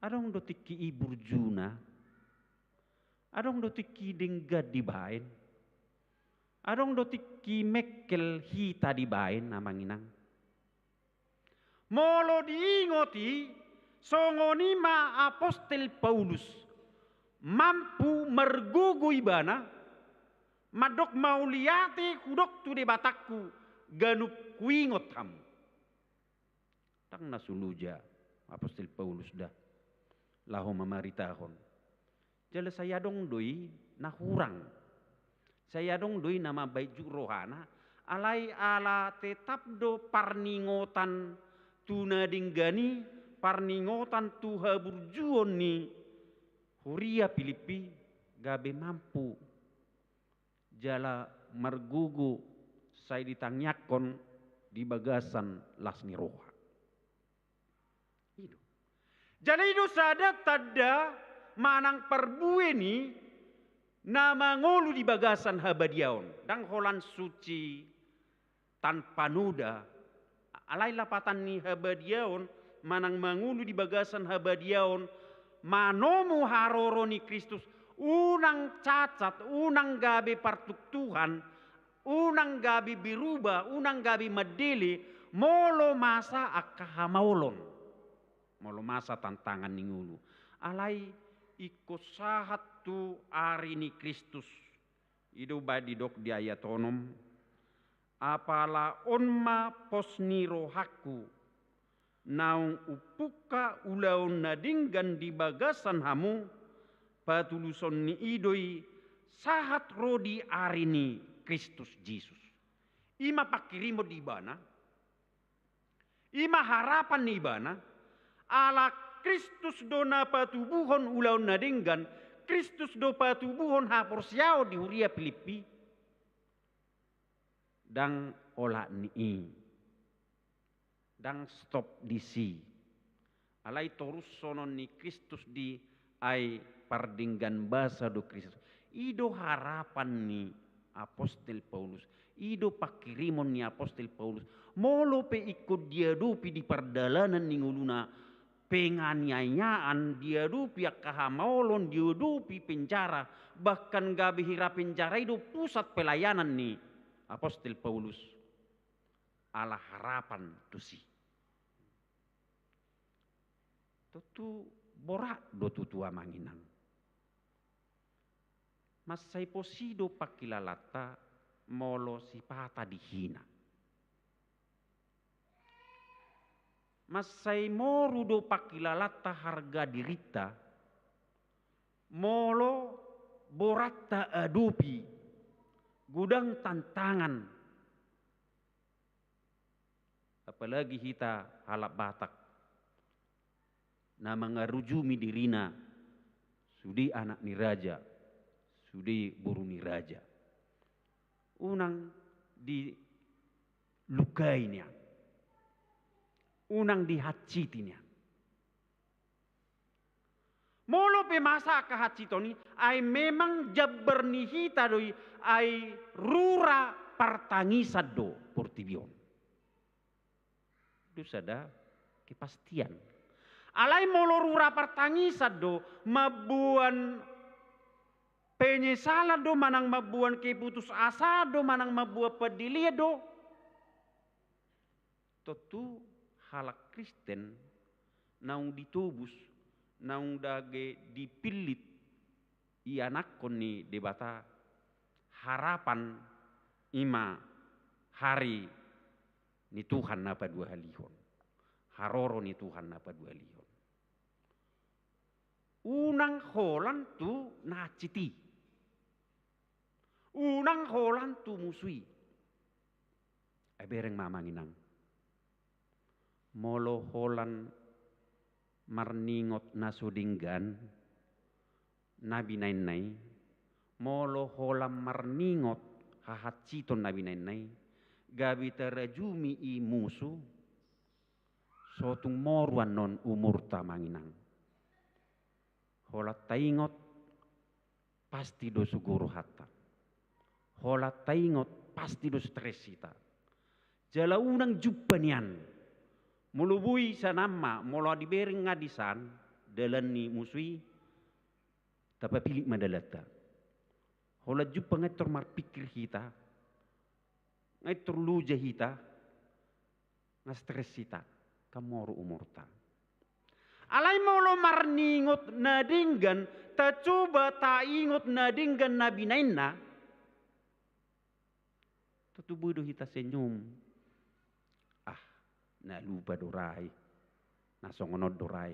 Adong do tiki i burjuna. Adong do tiki denggad di bain. Adong do tiki mekkel hita di bain namanginang. Molo diingoti songoni ma Apostel Paulus mampu mergugu ibana madok mauliate hudok tu de batakku ganup kuingot hamu. Tang nasuluja Apostel Paulus dah lahu mamaritahon. Jala saya dong doi na hurang. Saya dong doi nama baik rohana. Alai ala tetap do parningotan tuna dinggani parningotan tuha burjuon ni huria Filipi gabe mampu jala margugu saya ditangyakon di bagasan lasni roha. Itu. Jadi itu sada tada manang perbue ni nama ngolu di bagasan habadiaon dang holan suci tanpa nuda alai lapatan ni habadiaon manang mangulu di bagasan habadiaon manomu haroro ni Kristus unang cacat unang gabe partuk Tuhan unang gabi biruba, unang gabi medili, molo masa akahamaulon. Molo masa tantangan ningulu. Alai ikut sahat tu ari ni Kristus. Idu badi dok di ayatonom. Apala onma posni rohaku. Naung upuka ulaun nadinggan di bagasan hamu. Patuluson ni idoi sahat rodi ari ni Kristus Yesus. Ima pakirimo di bana. Ima harapan ni bana. Ala Kristus do na patubuhon ulaun nadinggan. Kristus do patubuhon haporsiao di huria Filipi. Dang ola ni. Dang stop di si. Alai torus sonon ni Kristus di ai pardinggan basa do Kristus. Ido harapan ni Apostel Paulus. Ido pakirimon ni Apostel Paulus. Molo pe ikut dia dupi di perdalanan ninguluna penganiayaan, dia dupi akahamolon, dia dupi penjara. Bahkan gabi hira penjara itu pusat pelayanan ni Apostel Paulus. Ala harapan tusi. Tutu borak do tutua manginang. Masai posido pakilalata molo sipata dihina. Masai moru do pakilalata harga dirita molo borata adupi gudang tantangan. Apalagi kita halap Batak na mangarujumi dirina sudi anak ni raja. Sudi buruni raja. Unang di lukainya. Unang dihacitinya. Molo pe masa kahacitoni ay memang jabbernihita doi ay rura partangisad do portibion. Itu sada kepastian. Alai molo rura partangisad do mabuan penyesalan do manang mabuan keputus asa do manang mabuan pedilia do. Tentu halak Kristen naung ditubus naung dage dipilit ianakon ni debata harapan ima hari ni Tuhan napa dua halihon. Haroro ni Tuhan napa dua halihon. Unang holan tu naciti. Unang holan tu musui. Bereng mamanginang. Molo holan marningot nasudinggan. Nabi nainay. Molo holan marningot hahaciton nabi nainay. Gabi terajumi i musu. Sotung moruan non umurta manginang. Holat taingot pasti do suguru hatta. Holat taingot pasti do stresita. Jala unang jubbanian. Mulubui sanama molo dibering ngadisan dalan ni musui tapapili madalata. Holat jubba ngator marpikir kita. Ngator luja kita. Ngastresita kamoru umurta. Alai molo marningot nadinggan ta coba ta ingot nadinggan nabi nainna. Tutubudo hita senyum. Ah, na lupa dorai. Na songonod dorai.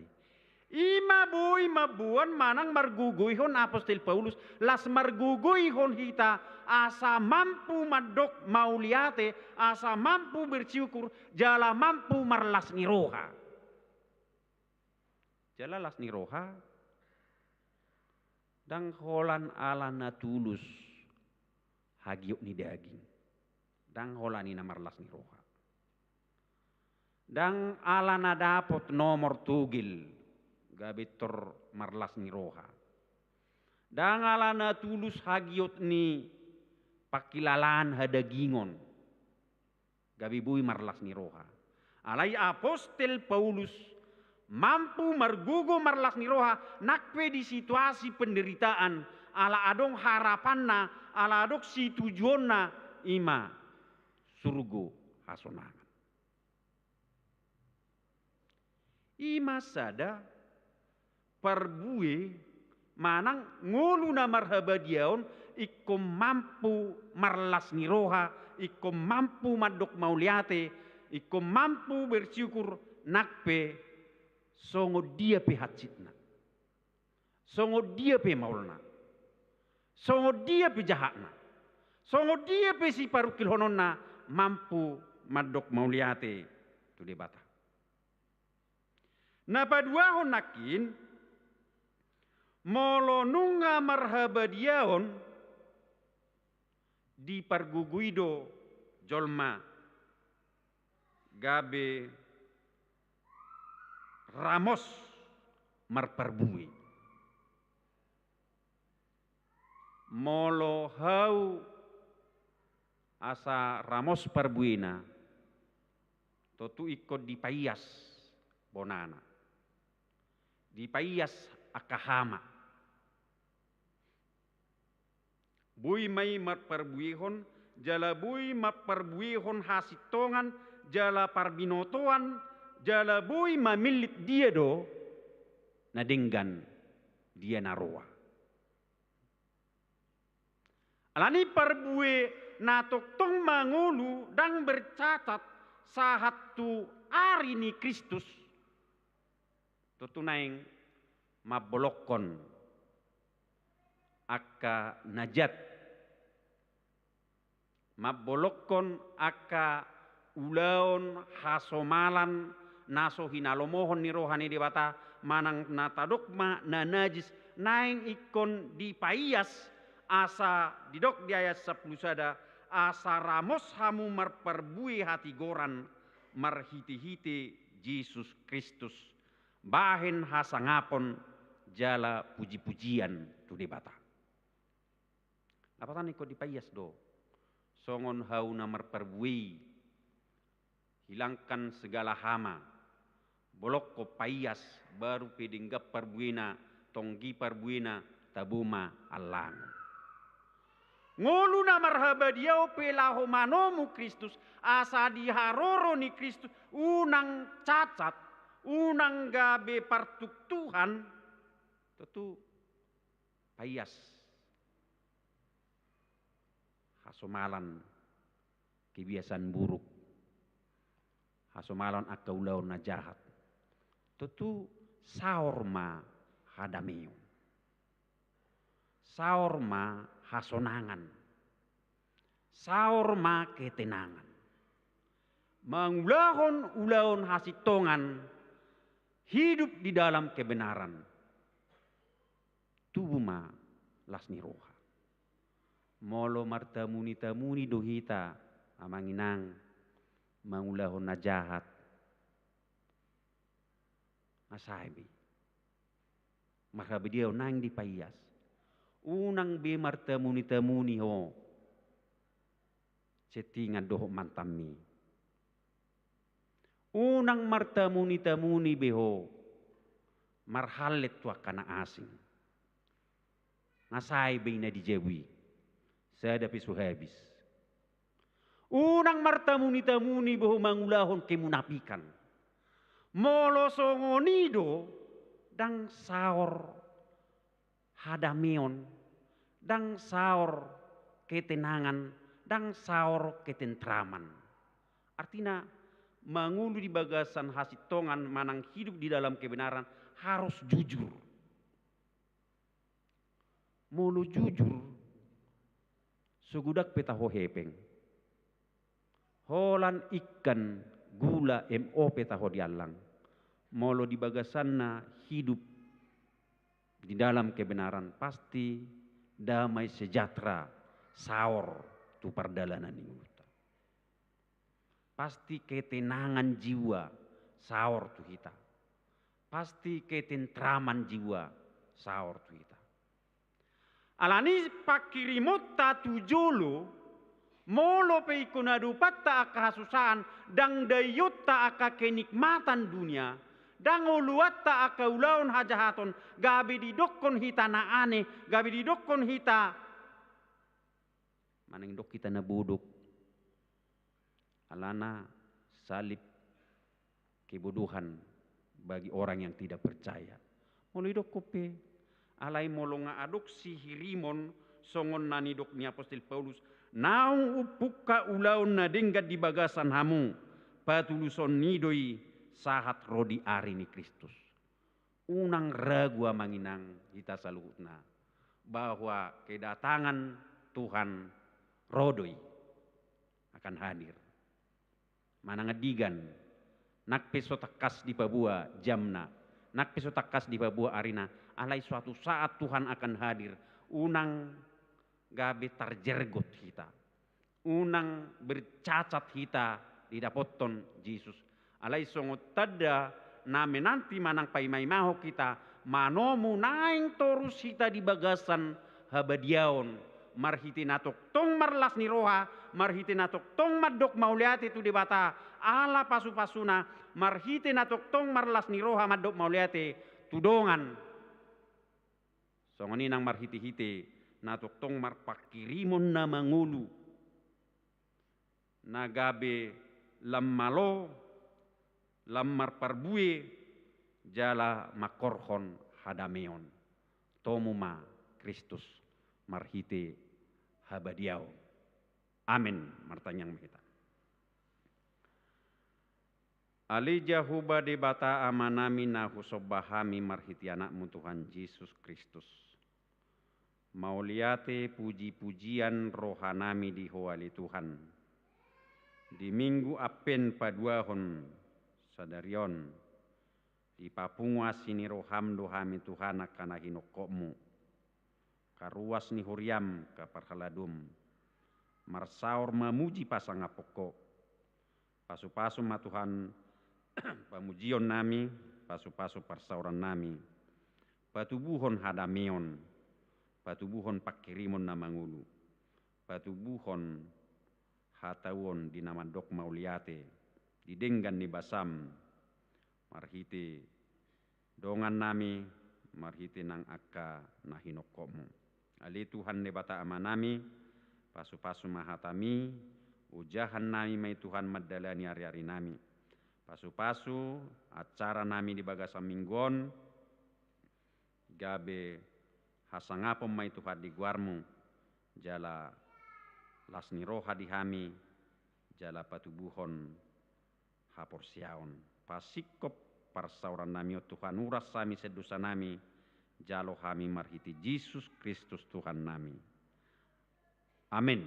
Ima boy mabuan manang marguguihon apostol Paulus las marguguihon hita asa mampu madok mauliate asa mampu bersyukur jala mampu marlas ni roha. Jala las ni roha dang holan ala na tulus hagiuk ni daging dang holan ni marlas ni roha. Dang ala na dapot nomor tugil gabetor marlas ni roha. Dang ala na tulus hagiot ni pakilalaan hadagingon. Gabibui marlas ni roha. Alai apostol Paulus mampu margugo marlas ni roha nakpe di situasi penderitaan ala adong harapanna ala adok si tujuanna ima surgo hasonangan. Ima sada parbue manang ngulu na marhabadiaon ikom mampu marlas ni roha, ikom mampu madok mauliate, ikom mampu bersyukur nakpe songo dia pe hacitna. Songo dia pe maulna. Songo dia pe jahatna. Songo dia pe si parukil hononna mampu madok mauliate tu debata. Napa dua honakin molo nunga marhabadiaon di parguguido jolma gabe ramos marparbui molo hau asa ramos parbuina totu ikut di payas bonana di payas akahama bui mai marparbuihon jala bui marparbuihon hasitongan jala parbinotoan jala bui mamilit dia do nadenggan dia naroa alani parbue na toktong mangulu dang bercatat sahatu ari ni Kristus tutunaing mabolokon aka najat mabolokon aka ulaon hasomalan naso hinalomohon ni rohani debata manang natadokma na najis naing ikon di payas asa didok di ayat 10 sada asa ramos hamu marperbui hati goran marhiti-hiti Yesus Kristus bahen hasangapon jala puji-pujian tu debata. Apa tan ikut di payas do songon hauna marperbui hilangkan segala hama bolok ko payas baru pedinggap parbuina tonggi parbuina tabuma alang ngolu na marhabadiao pelaho manomu Kristus asa diharoro ni Kristus unang cacat unang gabe partuk Tuhan tentu payas hasomalan kebiasaan buruk hasomalan akaulau na jahat tentu saorma hadameu saorma hasonangan saorma ketenangan mangulahon hasitongan hidup di dalam kebenaran tubuma lasni roha molo martamuni-tamuni dohita amanginang mangulahon na jahat masaibi marhabadiao nang di payas unang be martamuni-tamuni ho setingan doho mantami unang martamuni-tamuni beho marhalet tua kana asing nasaibi na di jewi saya dapat habis. Unang martamuni-tamuni bahwa mangulahon kemunafikan. Molo songonido dang saor hadameon, dang saor ketenangan, dang saor ketentraman. Artinya mangulu di bagasan hasitongan manang hidup di dalam kebenaran harus jujur. Mulu jujur, sugudak peta ho hepeng. Holan ikan gula MO peta ho dialang. Molo di bagasanna hidup di dalam kebenaran pasti damai sejahtera saor tu perdalanan ini. Pasti ketenangan jiwa saor tu kita. Pasti ketentraman jiwa saor tu kita. Alani pakirimot ta tujolo, molo pe ikunadupat ta aka hasusahan, dang dayot ta aka kenikmatan dunia, dang uluat ta aka ulaun hajahaton, gabi didokon hita na aneh, gabi didokon hita, manang dok kita na budok, alana salib kebodohan bagi orang yang tidak percaya. Molo idok kope, alai molonga adopsi hirimon songon nanidok ni Apostol Paulus naung upuka ulaun na denggat di bagasan hamu patuluson nidoi sahat rodi ari ni Kristus. Unang ragu manginang kita saluhutna bahwa kedatangan Tuhan rodoi akan hadir. Manangadigan nak peso takas di babua jamna, nak peso takas di babua arina. Alai suatu saat Tuhan akan hadir. Unang gabe terjergot kita. Unang bercacat kita didapoton Yesus. Alai songot tada name nanti manang paimai maho kita. Manomu naing torus kita di bagasan habadiaon. Marhiti natok tong marlas ni roha. Marhiti natok tong madok mauliati tu di bata. Ala pasu-pasuna. Marhiti natok tong marlas ni roha madok mauliati tudongan. Songoni nang marhiti-hiti natok tong marpakirimon na mangulu nagabe lammalo lammar parbue jala makorhon hadameon tomuma Kristus marhiti habadiao. Amin martanyang kita. Alija huba de bata amanami nahu sobahami marhiti anakmu Tuhan Yesus Kristus. Mauliate puji-pujian rohanami di hoali Tuhan. Di minggu apen paduahon sadarion. Di papungwa sini roham dohami Tuhan akan hinokokmu. Karuas ni huriam kaparhaladum. Marsaur memuji pasang apoko. Pasu-pasu ma Tuhan pamujion nami, pasu-pasu parsauran nami. Patubuhon hadameon. Patubuhon pakirimon na mangulu. Patubuhon hatawon di nama dok mauliate. Didenggan ni basam. Marhiti dongan nami. Marhiti nang akka nahinokomu. Ali Tuhan ne bata amanami. Pasu-pasu mahatami. Ujahan nami may Tuhan madalani ari-ari nami. Pasu-pasu acara nami di bagasa minggon. Gabe hasangapom may Tuhan di guarmu. Jala lasni roha di hami. Jala patubuhon haporsiaon. Pasikop parsauran nami o Tuhan uras sami sedusa nami. Jalo hami marhiti Yesus Kristus Tuhan nami. Amin.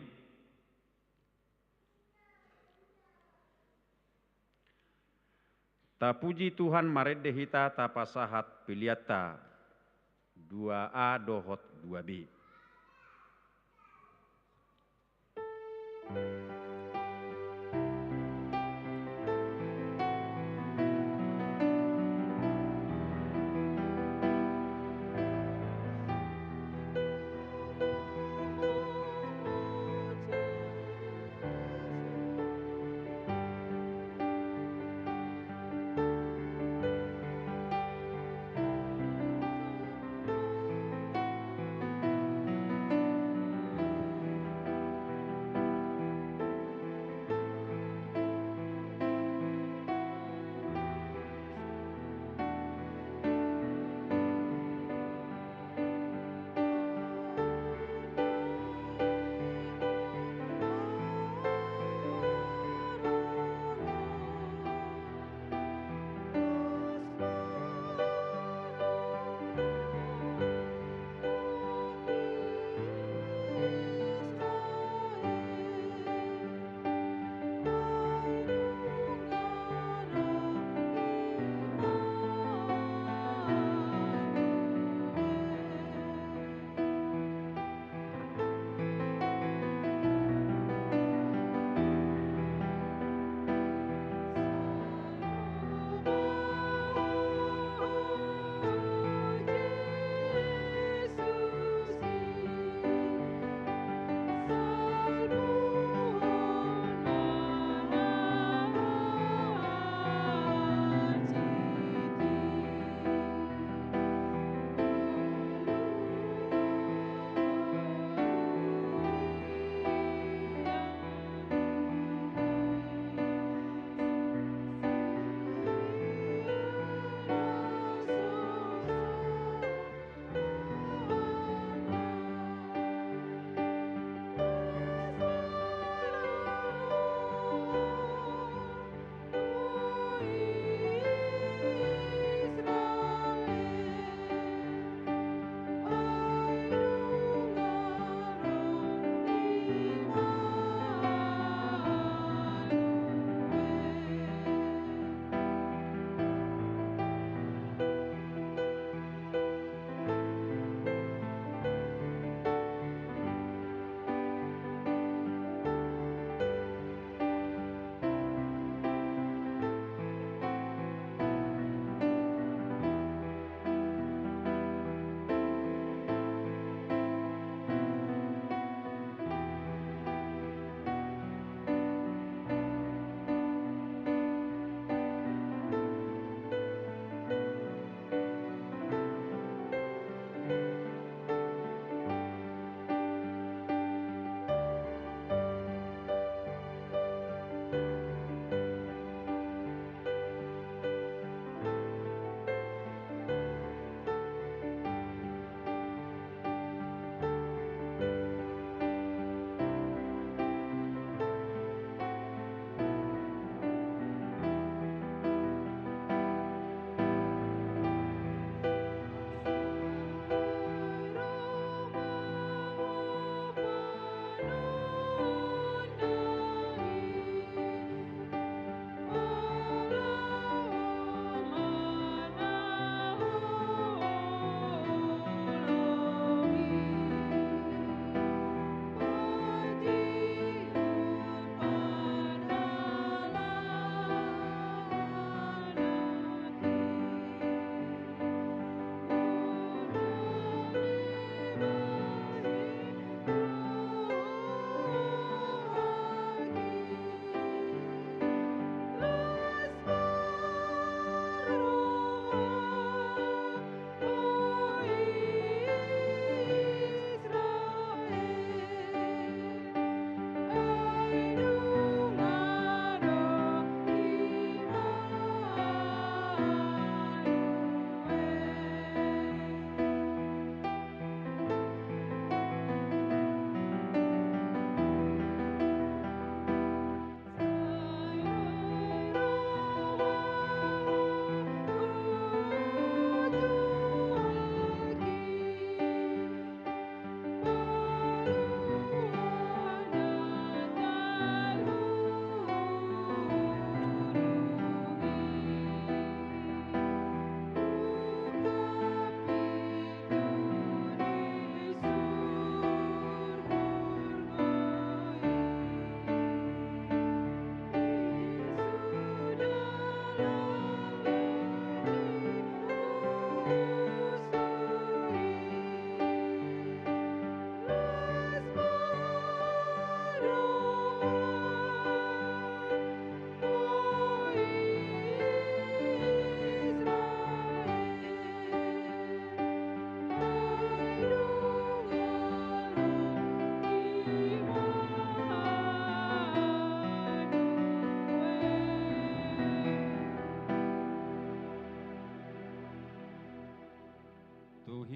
Ta puji Tuhan marede hita ta pasahat piliata 2A dohot 2B.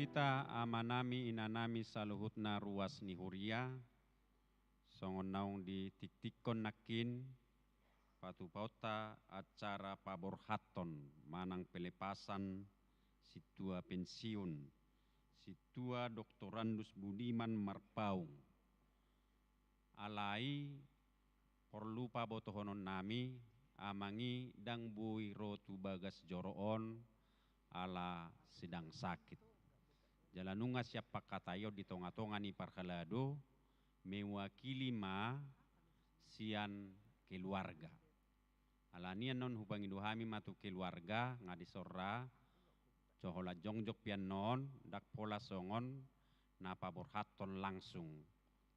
hita amanami inanami saluhutna ruas ni huria, songon naung di tiktikon nakin, patupauta acara paborhaton manang pelepasan situa pensiun, situa doktorandus Budiman Marpaung. Alai perlu pabotohonon nami amangi dang bui rotu bagas joroon ala sedang sakit. Jalanunga siapa katayo di tonga-tonga ni parhalado mewakili ma sian keluarga. Alanian non hubangi duhami matu keluarga ngadisora cohola jongjok pian non dak pola songon napa borhaton langsung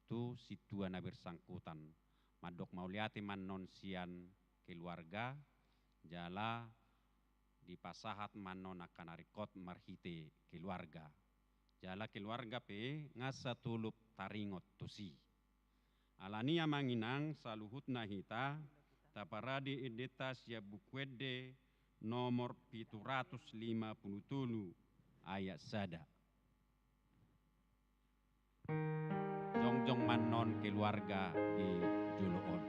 tu situa na bersangkutan madok mauliati man non sian keluarga jala di pasahat man non akan arikot marhite keluarga jala keluarga pe ngasa tulup taringot tusi alania manginang saluhutna hita taparadi edeta sia bukwede nomor 750 ayat sada. Jongjong manon keluarga di Juluon.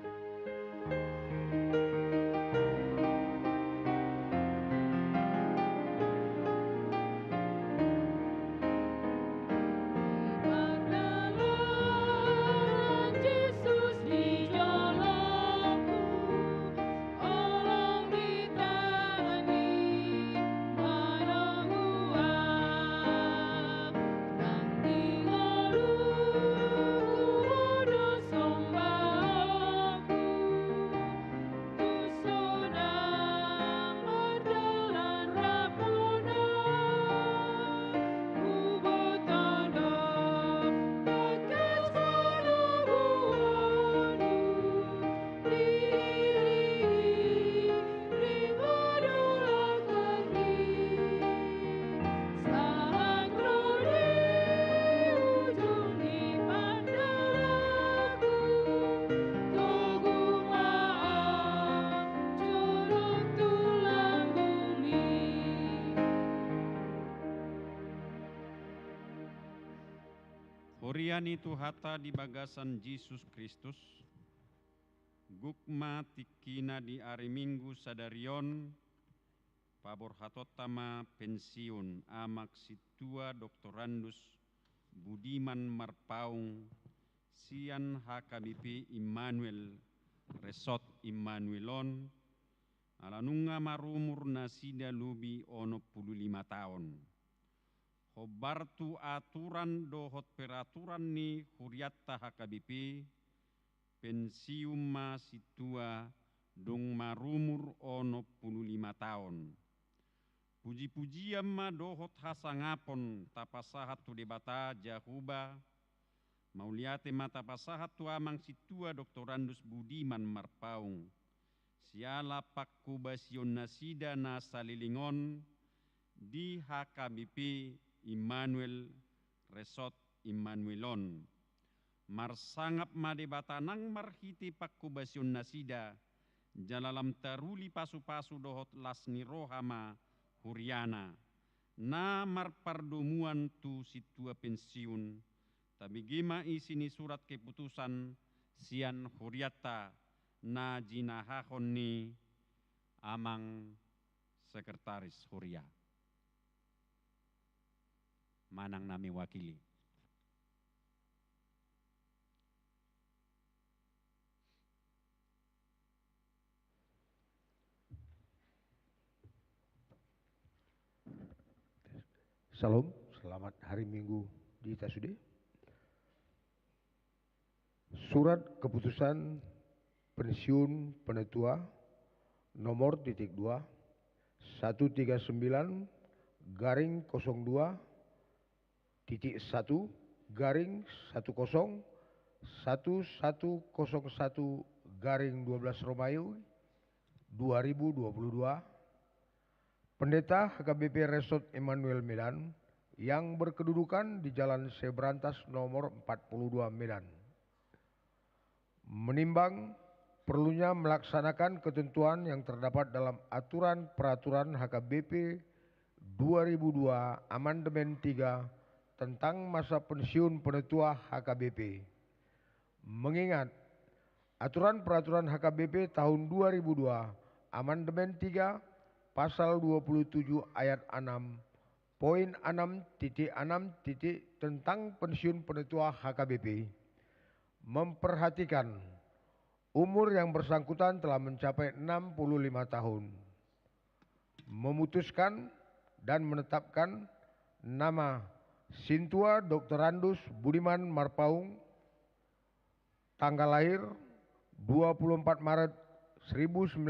Horiani tuhata di bagasan Yesus Kristus, gukma tikina di hari Minggu sadarion, pabor hatotama pensiun amak situa doktorandus Budiman Marpaung, sian HKBP Immanuel Resot Immanuelon, alanunga marumur nasida lubi 65 tahun. Hobartu aturan dohot peraturan ni huriatta HKBP pensium ma situa dong marumur 65 tahun. Puji-pujian ma dohot hasangapon tapasahat tu debata jahuba mauliate mata pasahat tu amang situa doktorandus Budiman Marpaung. Siala pakku basion nasida na salilingon di HKBP Immanuel Resot Immanuelon. Marsangap madebatanang marhiti pakkubasion nasida jalalam taruli pasu-pasu dohot lasni rohama huriana na marpardomuan tu situa pensiun tabigima isini surat keputusan sian huriata na jinahahon ni amang sekretaris huria. Manang nami wakili. Salam, selamat hari Minggu di Tasude. Surat keputusan pensiun penetua nomor titik 2 139 garing 02 titik 1 garing 10 1101 garing 12 Romawi 2022 Pendeta HKBP Resot Immanuel Medan yang berkedudukan di Jalan Sebrantas nomor 42 Medan. Menimbang perlunya melaksanakan ketentuan yang terdapat dalam aturan peraturan HKBP 2002 Amandemen 3 tentang masa pensiun penetua HKBP. Mengingat aturan peraturan HKBP tahun 2002 Amandemen 3 pasal 27 ayat 6 poin 6.6 tentang pensiun penetua HKBP memperhatikan umur yang bersangkutan telah mencapai 65 tahun. Memutuskan dan menetapkan nama Sintua Dr. Randus Budiman Marpaung, tanggal lahir 24 Maret 1957,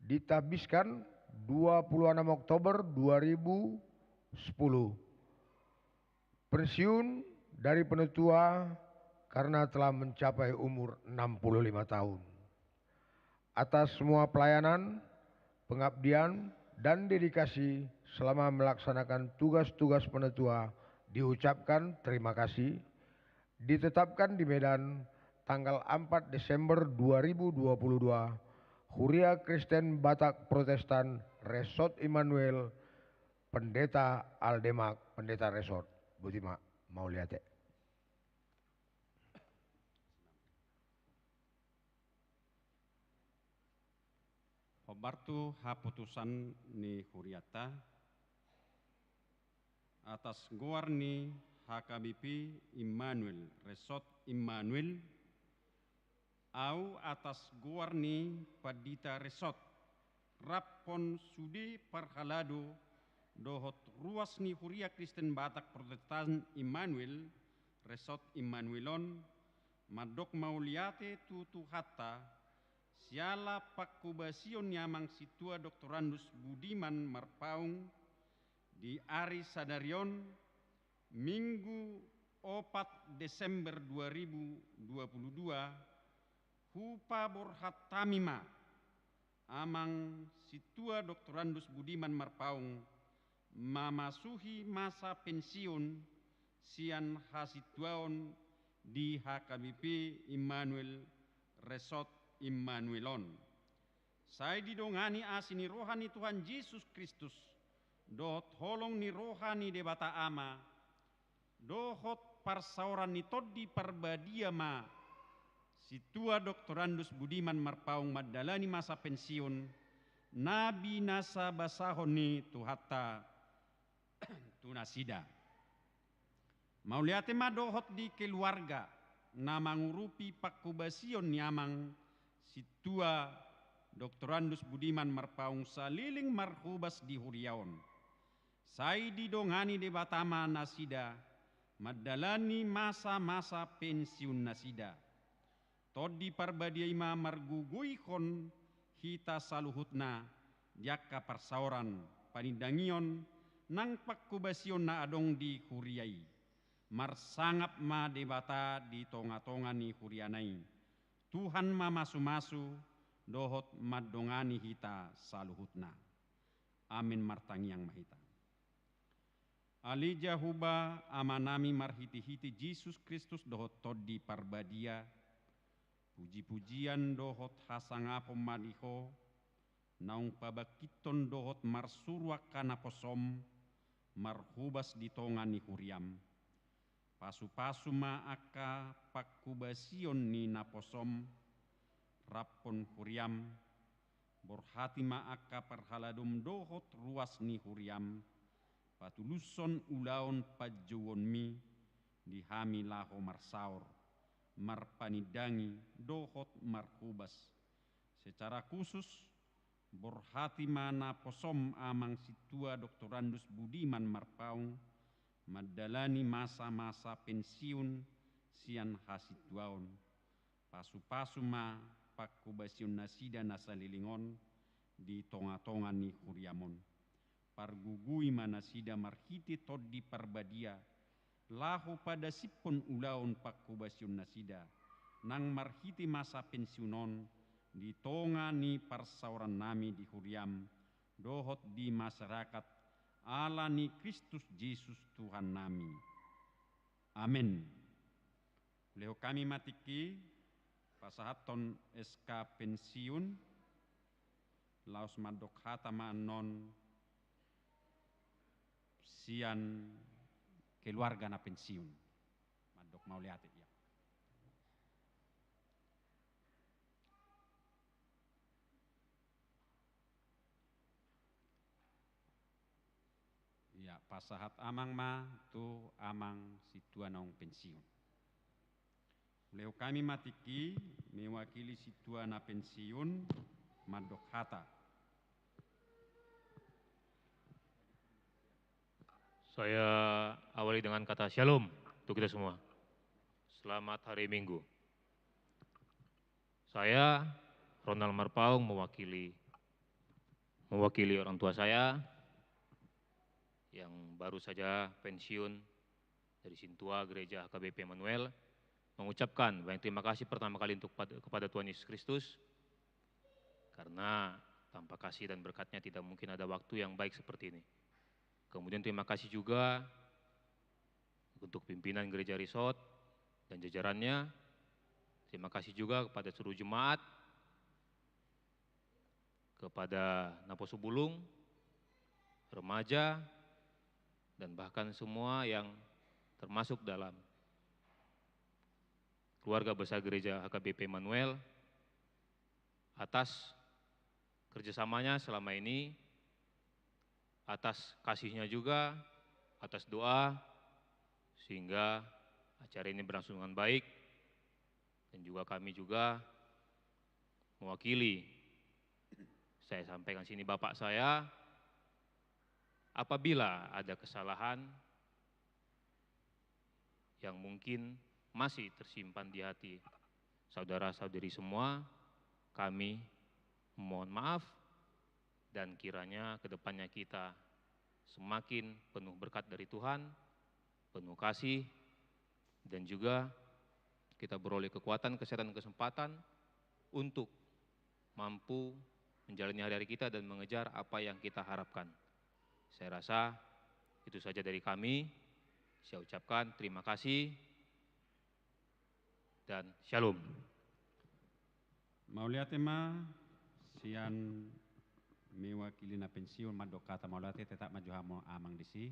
ditabiskan 26 Oktober 2010. Pensiun dari penetua karena telah mencapai umur 65 tahun. Atas semua pelayanan, pengabdian, dan dedikasi selama melaksanakan tugas-tugas penetua diucapkan terima kasih. Ditetapkan di Medan tanggal 4 Desember 2022, Huria Kristen Batak Protestan Resort Immanuel, Pendeta Aldemak, Pendeta Resort Budiman Mauliate. Hobartu haputusan ni Huriata atas guarni HKBP Immanuel Resort Immanuel au atas guarni Padita Resort Rappon Sudi Parhalado dohot ruas ni Huria Kristen Batak Protestan Immanuel Resort Immanuelon madok Mauliate tutu hatta siala pakubasion nyamang situa Dr. Randus Budiman Marpaung di Ari Sadarion Minggu 4 Desember 2022 hupa borhat tamima amang situa Dr. Randus Budiman Marpaung mamasuhi masa pensiun sian hasituaon di HKBP Immanuel Resort Immanuelon. Saya didongani asini rohani Tuhan Yesus Kristus, dot holong ni rohani debata ama, dohot parsauran ni todi parbadia ma, situa Dr. Randus Budiman Marpaung madalani masa pensiun, nabi nasa basahon ni tuhatta tunasida. Mauliate ma dohot di keluarga, namangurupi pakubasion nyamang situa Dr. Randus Budiman Marpaung saliling marhubas di Huriaon. Sai didongani de batama nasida, madalani masa-masa pensiun nasida. Todi parbadia ima marguguikon hita saluhutna, jaka parsauran, panidangion, nang pakubasion na adong di Huriai. Marsangap ma debata di tonga-tonga ni Hurianai. Tuhan ma masu-masu dohot madongani hita saluhutna. Amin martangiang mahita. Alija huba amanami marhiti-hiti Yesus Kristus dohot todi parbadia. Puji-pujian dohot hasangapom madiho. Naung pabakiton dohot marsurwa kana posom. Marhubas di tongani huriam. Pasu-pasu ma aka pakubasion ni naposom rappon huriam borhati ma aka parhaladum dohot ruas ni huriam patuluson ulaon pajuwon mi dihami laho marsaur marpanidangi dohot marhubas secara khusus borhati ma naposom amang situa Dr. Randus Budiman Marpaung madalani masa-masa pensiun sian hasituaon. Pasu-pasu ma pakubasion nasida nasalilingon di tonga-tonga ni huriamon. Pargugui manasida marhiti todi parbadia. Lahu pada sipon ulaon pakubasion nasida. Nang marhiti masa pensiunon di tonga ni parsauran nami di huriam. Dohot di masyarakat ala ni Kristus Yesus Tuhan nami. Amin. Leo kami matiki pasahaton SK pensiun laos madok hata non sian keluarga na pensiun. Madok Mauliate ya. Ya, pasahat amang ma tu amang situa naung pensiun. Leo kami matiki mewakili situa na pensiun Madok Hata. Saya awali dengan kata shalom untuk kita semua. Selamat hari Minggu. Saya Ronald Marpaung mewakili orang tua saya yang baru saja pensiun dari Sintua Gereja HKBP Emmanuel, mengucapkan banyak terima kasih pertama kali kepada Tuhan Yesus Kristus, karena tanpa kasih dan berkat-Nya tidak mungkin ada waktu yang baik seperti ini. Kemudian terima kasih juga untuk pimpinan Gereja Resort dan jajarannya. Terima kasih juga kepada seluruh jemaat, kepada Naposo Bulung, remaja, dan bahkan semua yang termasuk dalam keluarga besar Gereja HKBP Emmanuel atas kerjasamanya selama ini, atas kasihnya juga, atas doa, sehingga acara ini berlangsung dengan baik. Dan juga kami juga mewakili, saya sampaikan sini Bapak saya, apabila ada kesalahan yang mungkin masih tersimpan di hati saudara-saudari semua, kami mohon maaf, dan kiranya kedepannya kita semakin penuh berkat dari Tuhan, penuh kasih, dan juga kita beroleh kekuatan, kesehatan, kesempatan untuk mampu menjalani hari-hari kita dan mengejar apa yang kita harapkan. Saya rasa itu saja dari kami. Saya ucapkan terima kasih dan shalom. Mauliate ma sian mewakili na pensiun Madok Hata Mauliate tetap maju amang disi.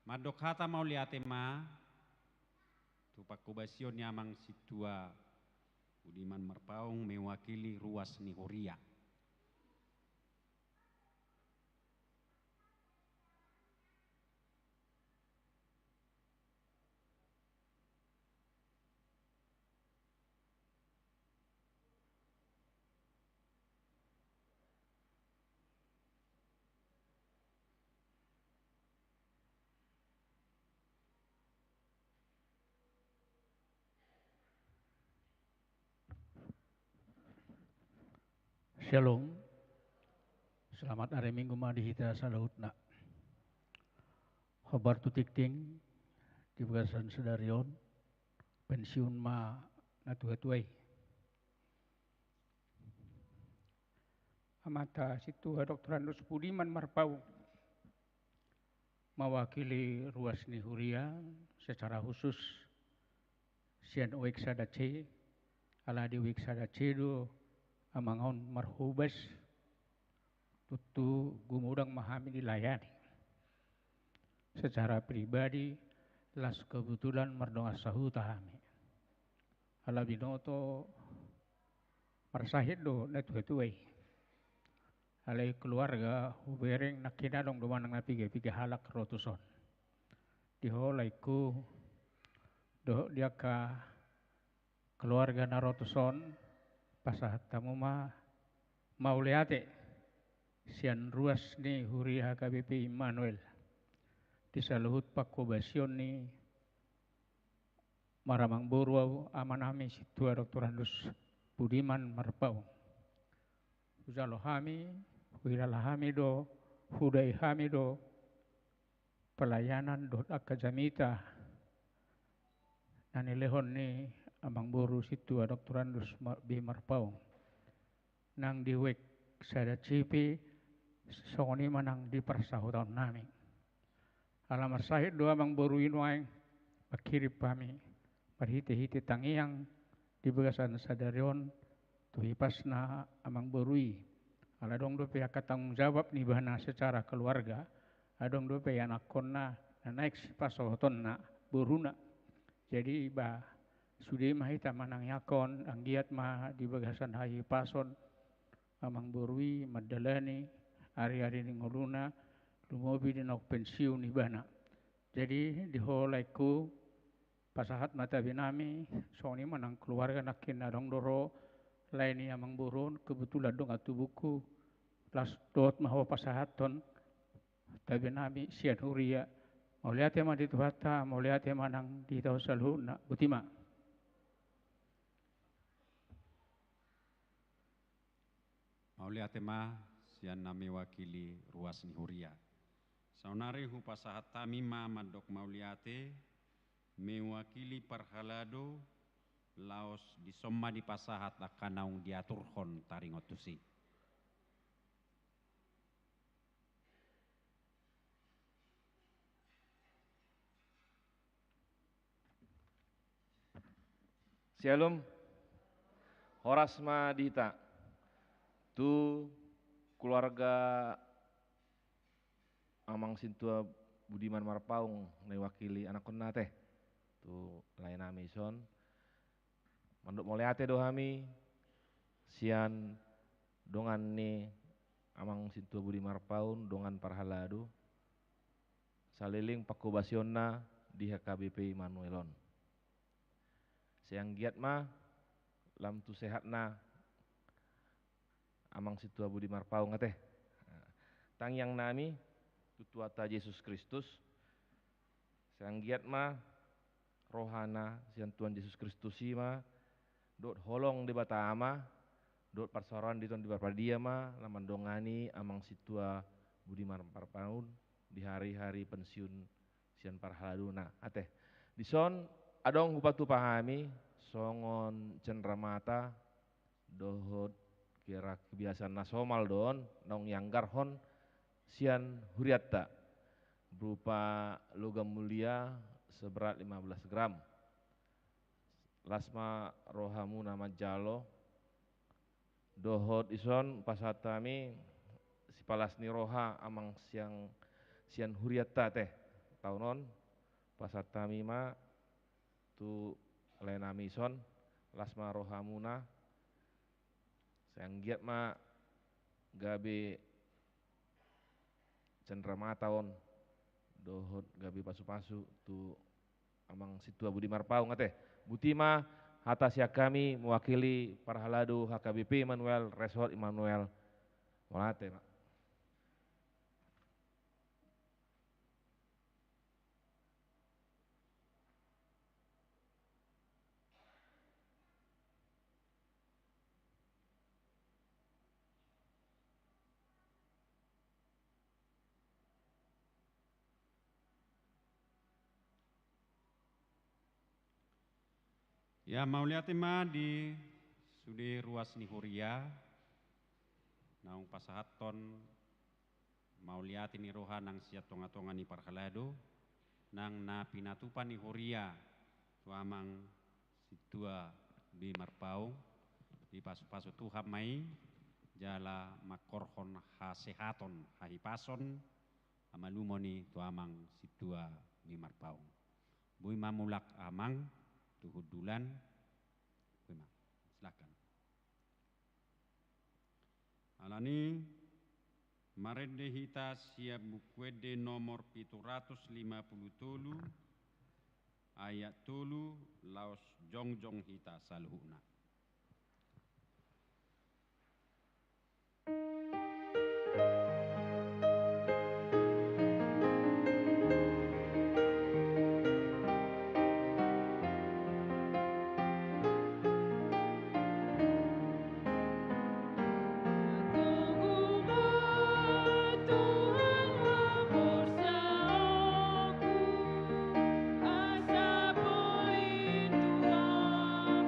Madok Hata Mauliate ma tu pakubasion amang situa Budiman Marpaung mewakili ruas Nihoria. Shalom. Selamat hari Minggu madi hita salahutna. Kabar tu tikting di bagasan sedarion pensiun ma natuatuai. Amata situ Dr. Andus Budiman Marpaung mewakili ruas Nihuria secara khusus sian uik sadace ala di uik sadace do amangon marhubas tutu gumudang mahami dilayani. Secara pribadi las kebetulan merdonga sahuta hami. Ala binoto marsahid do natuatuai. Alai keluarga hubereng nakinadong dumanang na piga halak rotuson. Diholaiku do dia ka keluarga na rotuson pasahat tamu ma Mauliate sian ruas ni huri HKBP Emmanuel di saluhut pakubasion ni maramang boru amanami situa Dr. Andus Budiman Marpaung. Uzalo hami, wirala hami do, hudai hami do, pelayanan do akademita nanilehon ni amang boru situa Dr. Andus B. Marpaung. Nang diwek sada cipi songoni manang di persahutan nami. Alamar sahid doa amang boru inuaing pakirip kami parhite-hite tangiang di bagasan sadarion tuhipas na amang borui. Ala dong do pihak tanggung jawab ni bahana secara keluarga adong do pe anak konna naik pasohoton na buruna. Jadi ba sudah mah ita manang yakon anggiat mah di bagasan hayi pason amang burui madalani ari-ari ni ngoluna lumobi di nok pensiun ibana. Jadi di holaiku pasahat mata binami soni manang keluarga nakin adong doro laini amang burun kebetulan dong atu buku las dot mahawa pasahaton tabi nami sian huria mau lihat ya mah di tuata mau lihat ya manang di tahu salhuna butima. Mauliatema sian nami wakili ruas ni huria. Saunari hu pasahat tamima madok mauliate mewakili parhalado laos disomma di pasahat akanaung diaturhon taringotusi. Shalom, Horasma Dita, tu keluarga Amang Sintua Budiman Marpaung mewakili anak konna teh, tu lain amison, manduk moleate dohami, sian dongan ni Amang Sintua Budiman Marpaung dongan parhaladu, saliling pakubasionna di HKBP Manuelon. Siang giat mah lam tu sehatna Amang Sintua Budi Marpaung teh. Tang yang nami tutuata Yesus Kristus. Siang giat mah rohana sian Tuhan Yesus Kristus mah dot holong di batama dot parsoran di ton di barpadia mah laman dongani Amang Sintua Budi Marpaung di hari-hari pensiun sian parhaladuna ateh. Dison adong hupatu pahami songon cenderamata dohot kira kebiasaan nasomal don nong yanggarhon sian huriatta berupa logam mulia seberat 15 gram. Lasma rohamu nama jalo dohot ison pasatami si palasni roha amang sian huriatta teh taunon pasatami ma tu lenami ison lasma rohamuna sayang giat ma gabe cenderamata on dohot gabe pasu-pasu tu Amang Sintua Budi Marpaung teh butima atas ya kami mewakili parhaladu HKBP Immanuel Resort Immanuel Molate Pak. Ya mauliatema di sudi ruas ni huria naung pasahaton mauliati ni roha nang siat tonga-tonga ni parhalado nang na pinatupan ni huria tu Amang Sintua Budi Marpaung di pasu-pasu Tuhan mai jala makorhon hasehaton hahipason amalumoni tu Amang Sintua Budi Marpaung bui mamulak amang tuhudulan silakan alani marede hita siap bukuede nomor 750 ayat tulu laos jongjong hita saluhuna. Asa boleh Tuhan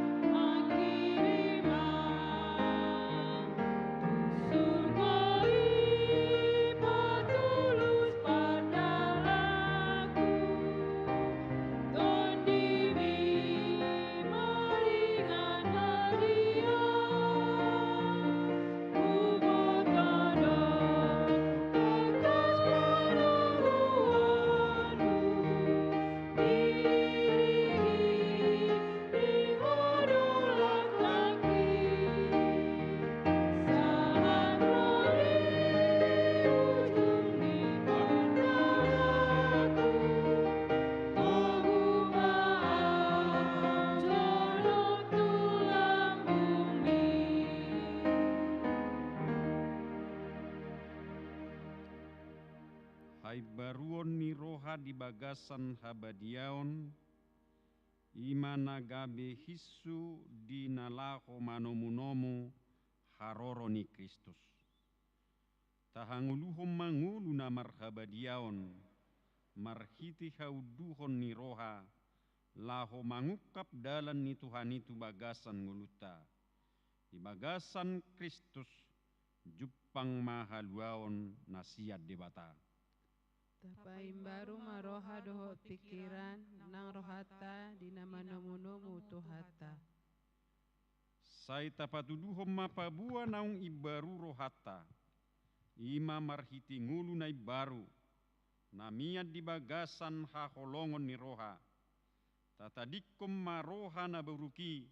hai baruon ni roha di bagasan habadiaon, ima nagabe hissu di nalaho manomu-nomu haroro ni Kristus. Tahanguluhom mangulu na marhabadiaon, marhiti hauduhon ni roha, laho mangukap dalan ni Tuhan itu bagasan nguluta. Di bagasan Kristus, jupang mahaluaon nasiat debata. Tapaimbaru maroha dohot pikiran, nang rohata di nama nomu-nomu Tuhata. Sai tapatuduhom mapabua naung ibaru rohata, ima marhiti ngulu na ibaru, namiat di bagasan haholongon ni roha, tatadikom maroha na beruki,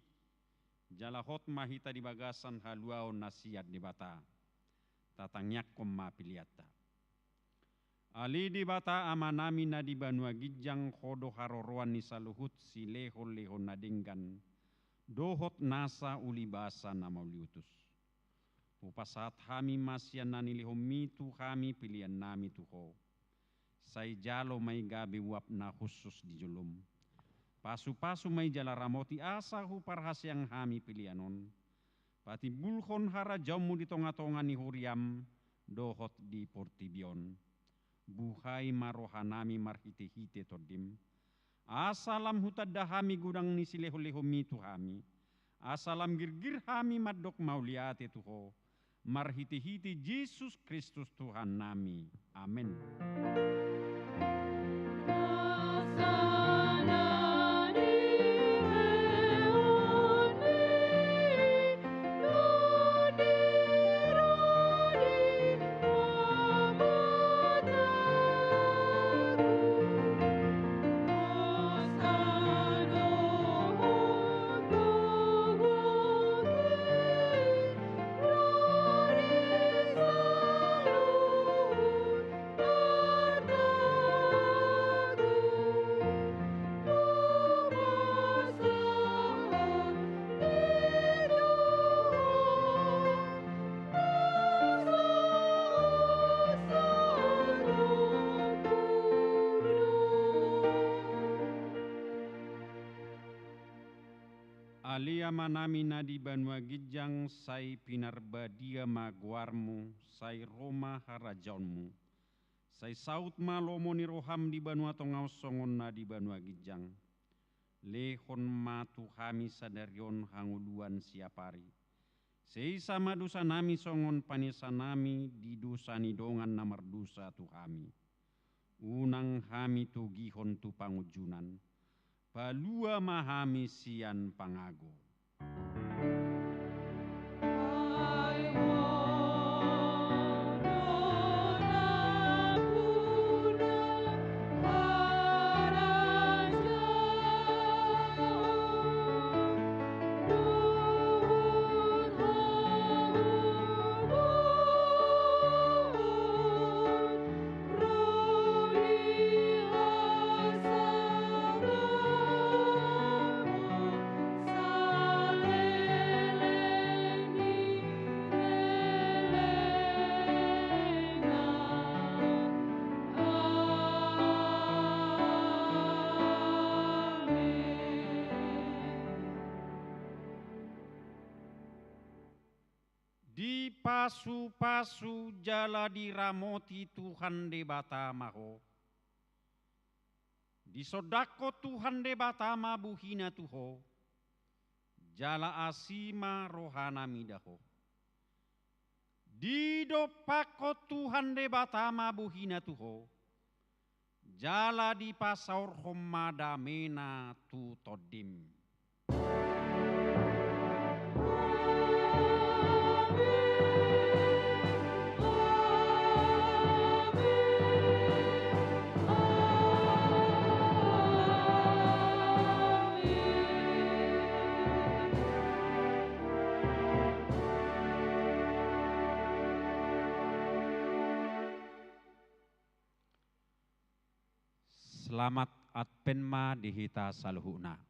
jalahot mahita di bagasan haluaon nasiat di bata, tatangyakom mapiliata. Ali di bata amanami na di banua gijang kodo haroroan ni saluhut si leho-leho nadinggan, dohot nasa uli basa na mauliutus. Upasat hami masyan na nilihomitu kami pilihan nami tuho. Say jalo may gabi wap na khusus di julum. Pasu-pasu may jala ramoti asa hu parhasyang hami pilihanon. Pati bulhon harajamu di tonga-tonga ni huriam, dohot di portibion. Buhay marohanami marhite-hite todim. Asalam hutadahami gudang ni sileho-leho mitu hami. Asalam girgir hami madok mauliate tuho. Marhite-hite Yesus Kristus Tuhan nami. Amin. Alia manami nadi banua gijang sai pinarbadia maguarmu, sai Roma harajaunmu. Sai saut malomo ni roham di banua tongau songon nadi banua gijang. Lehon matu kami sadarion hanguluan siapari. Sei sama dosa nami songon panesa nami di dosa nidongan namar dosa tu kami. Unang kami tu gihon tu pangujunan. Palua mahami sian pangago. Di pasu-pasu jala diramoti Tuhan de batamaho. Di sodako Tuhan de batama buhina tuho. Jala asima rohana midaho. Di dopako Tuhan de batama buhina tuho. Jala di pasaur homada mena tu todim. Selamat Advent ma dihita saluhuna.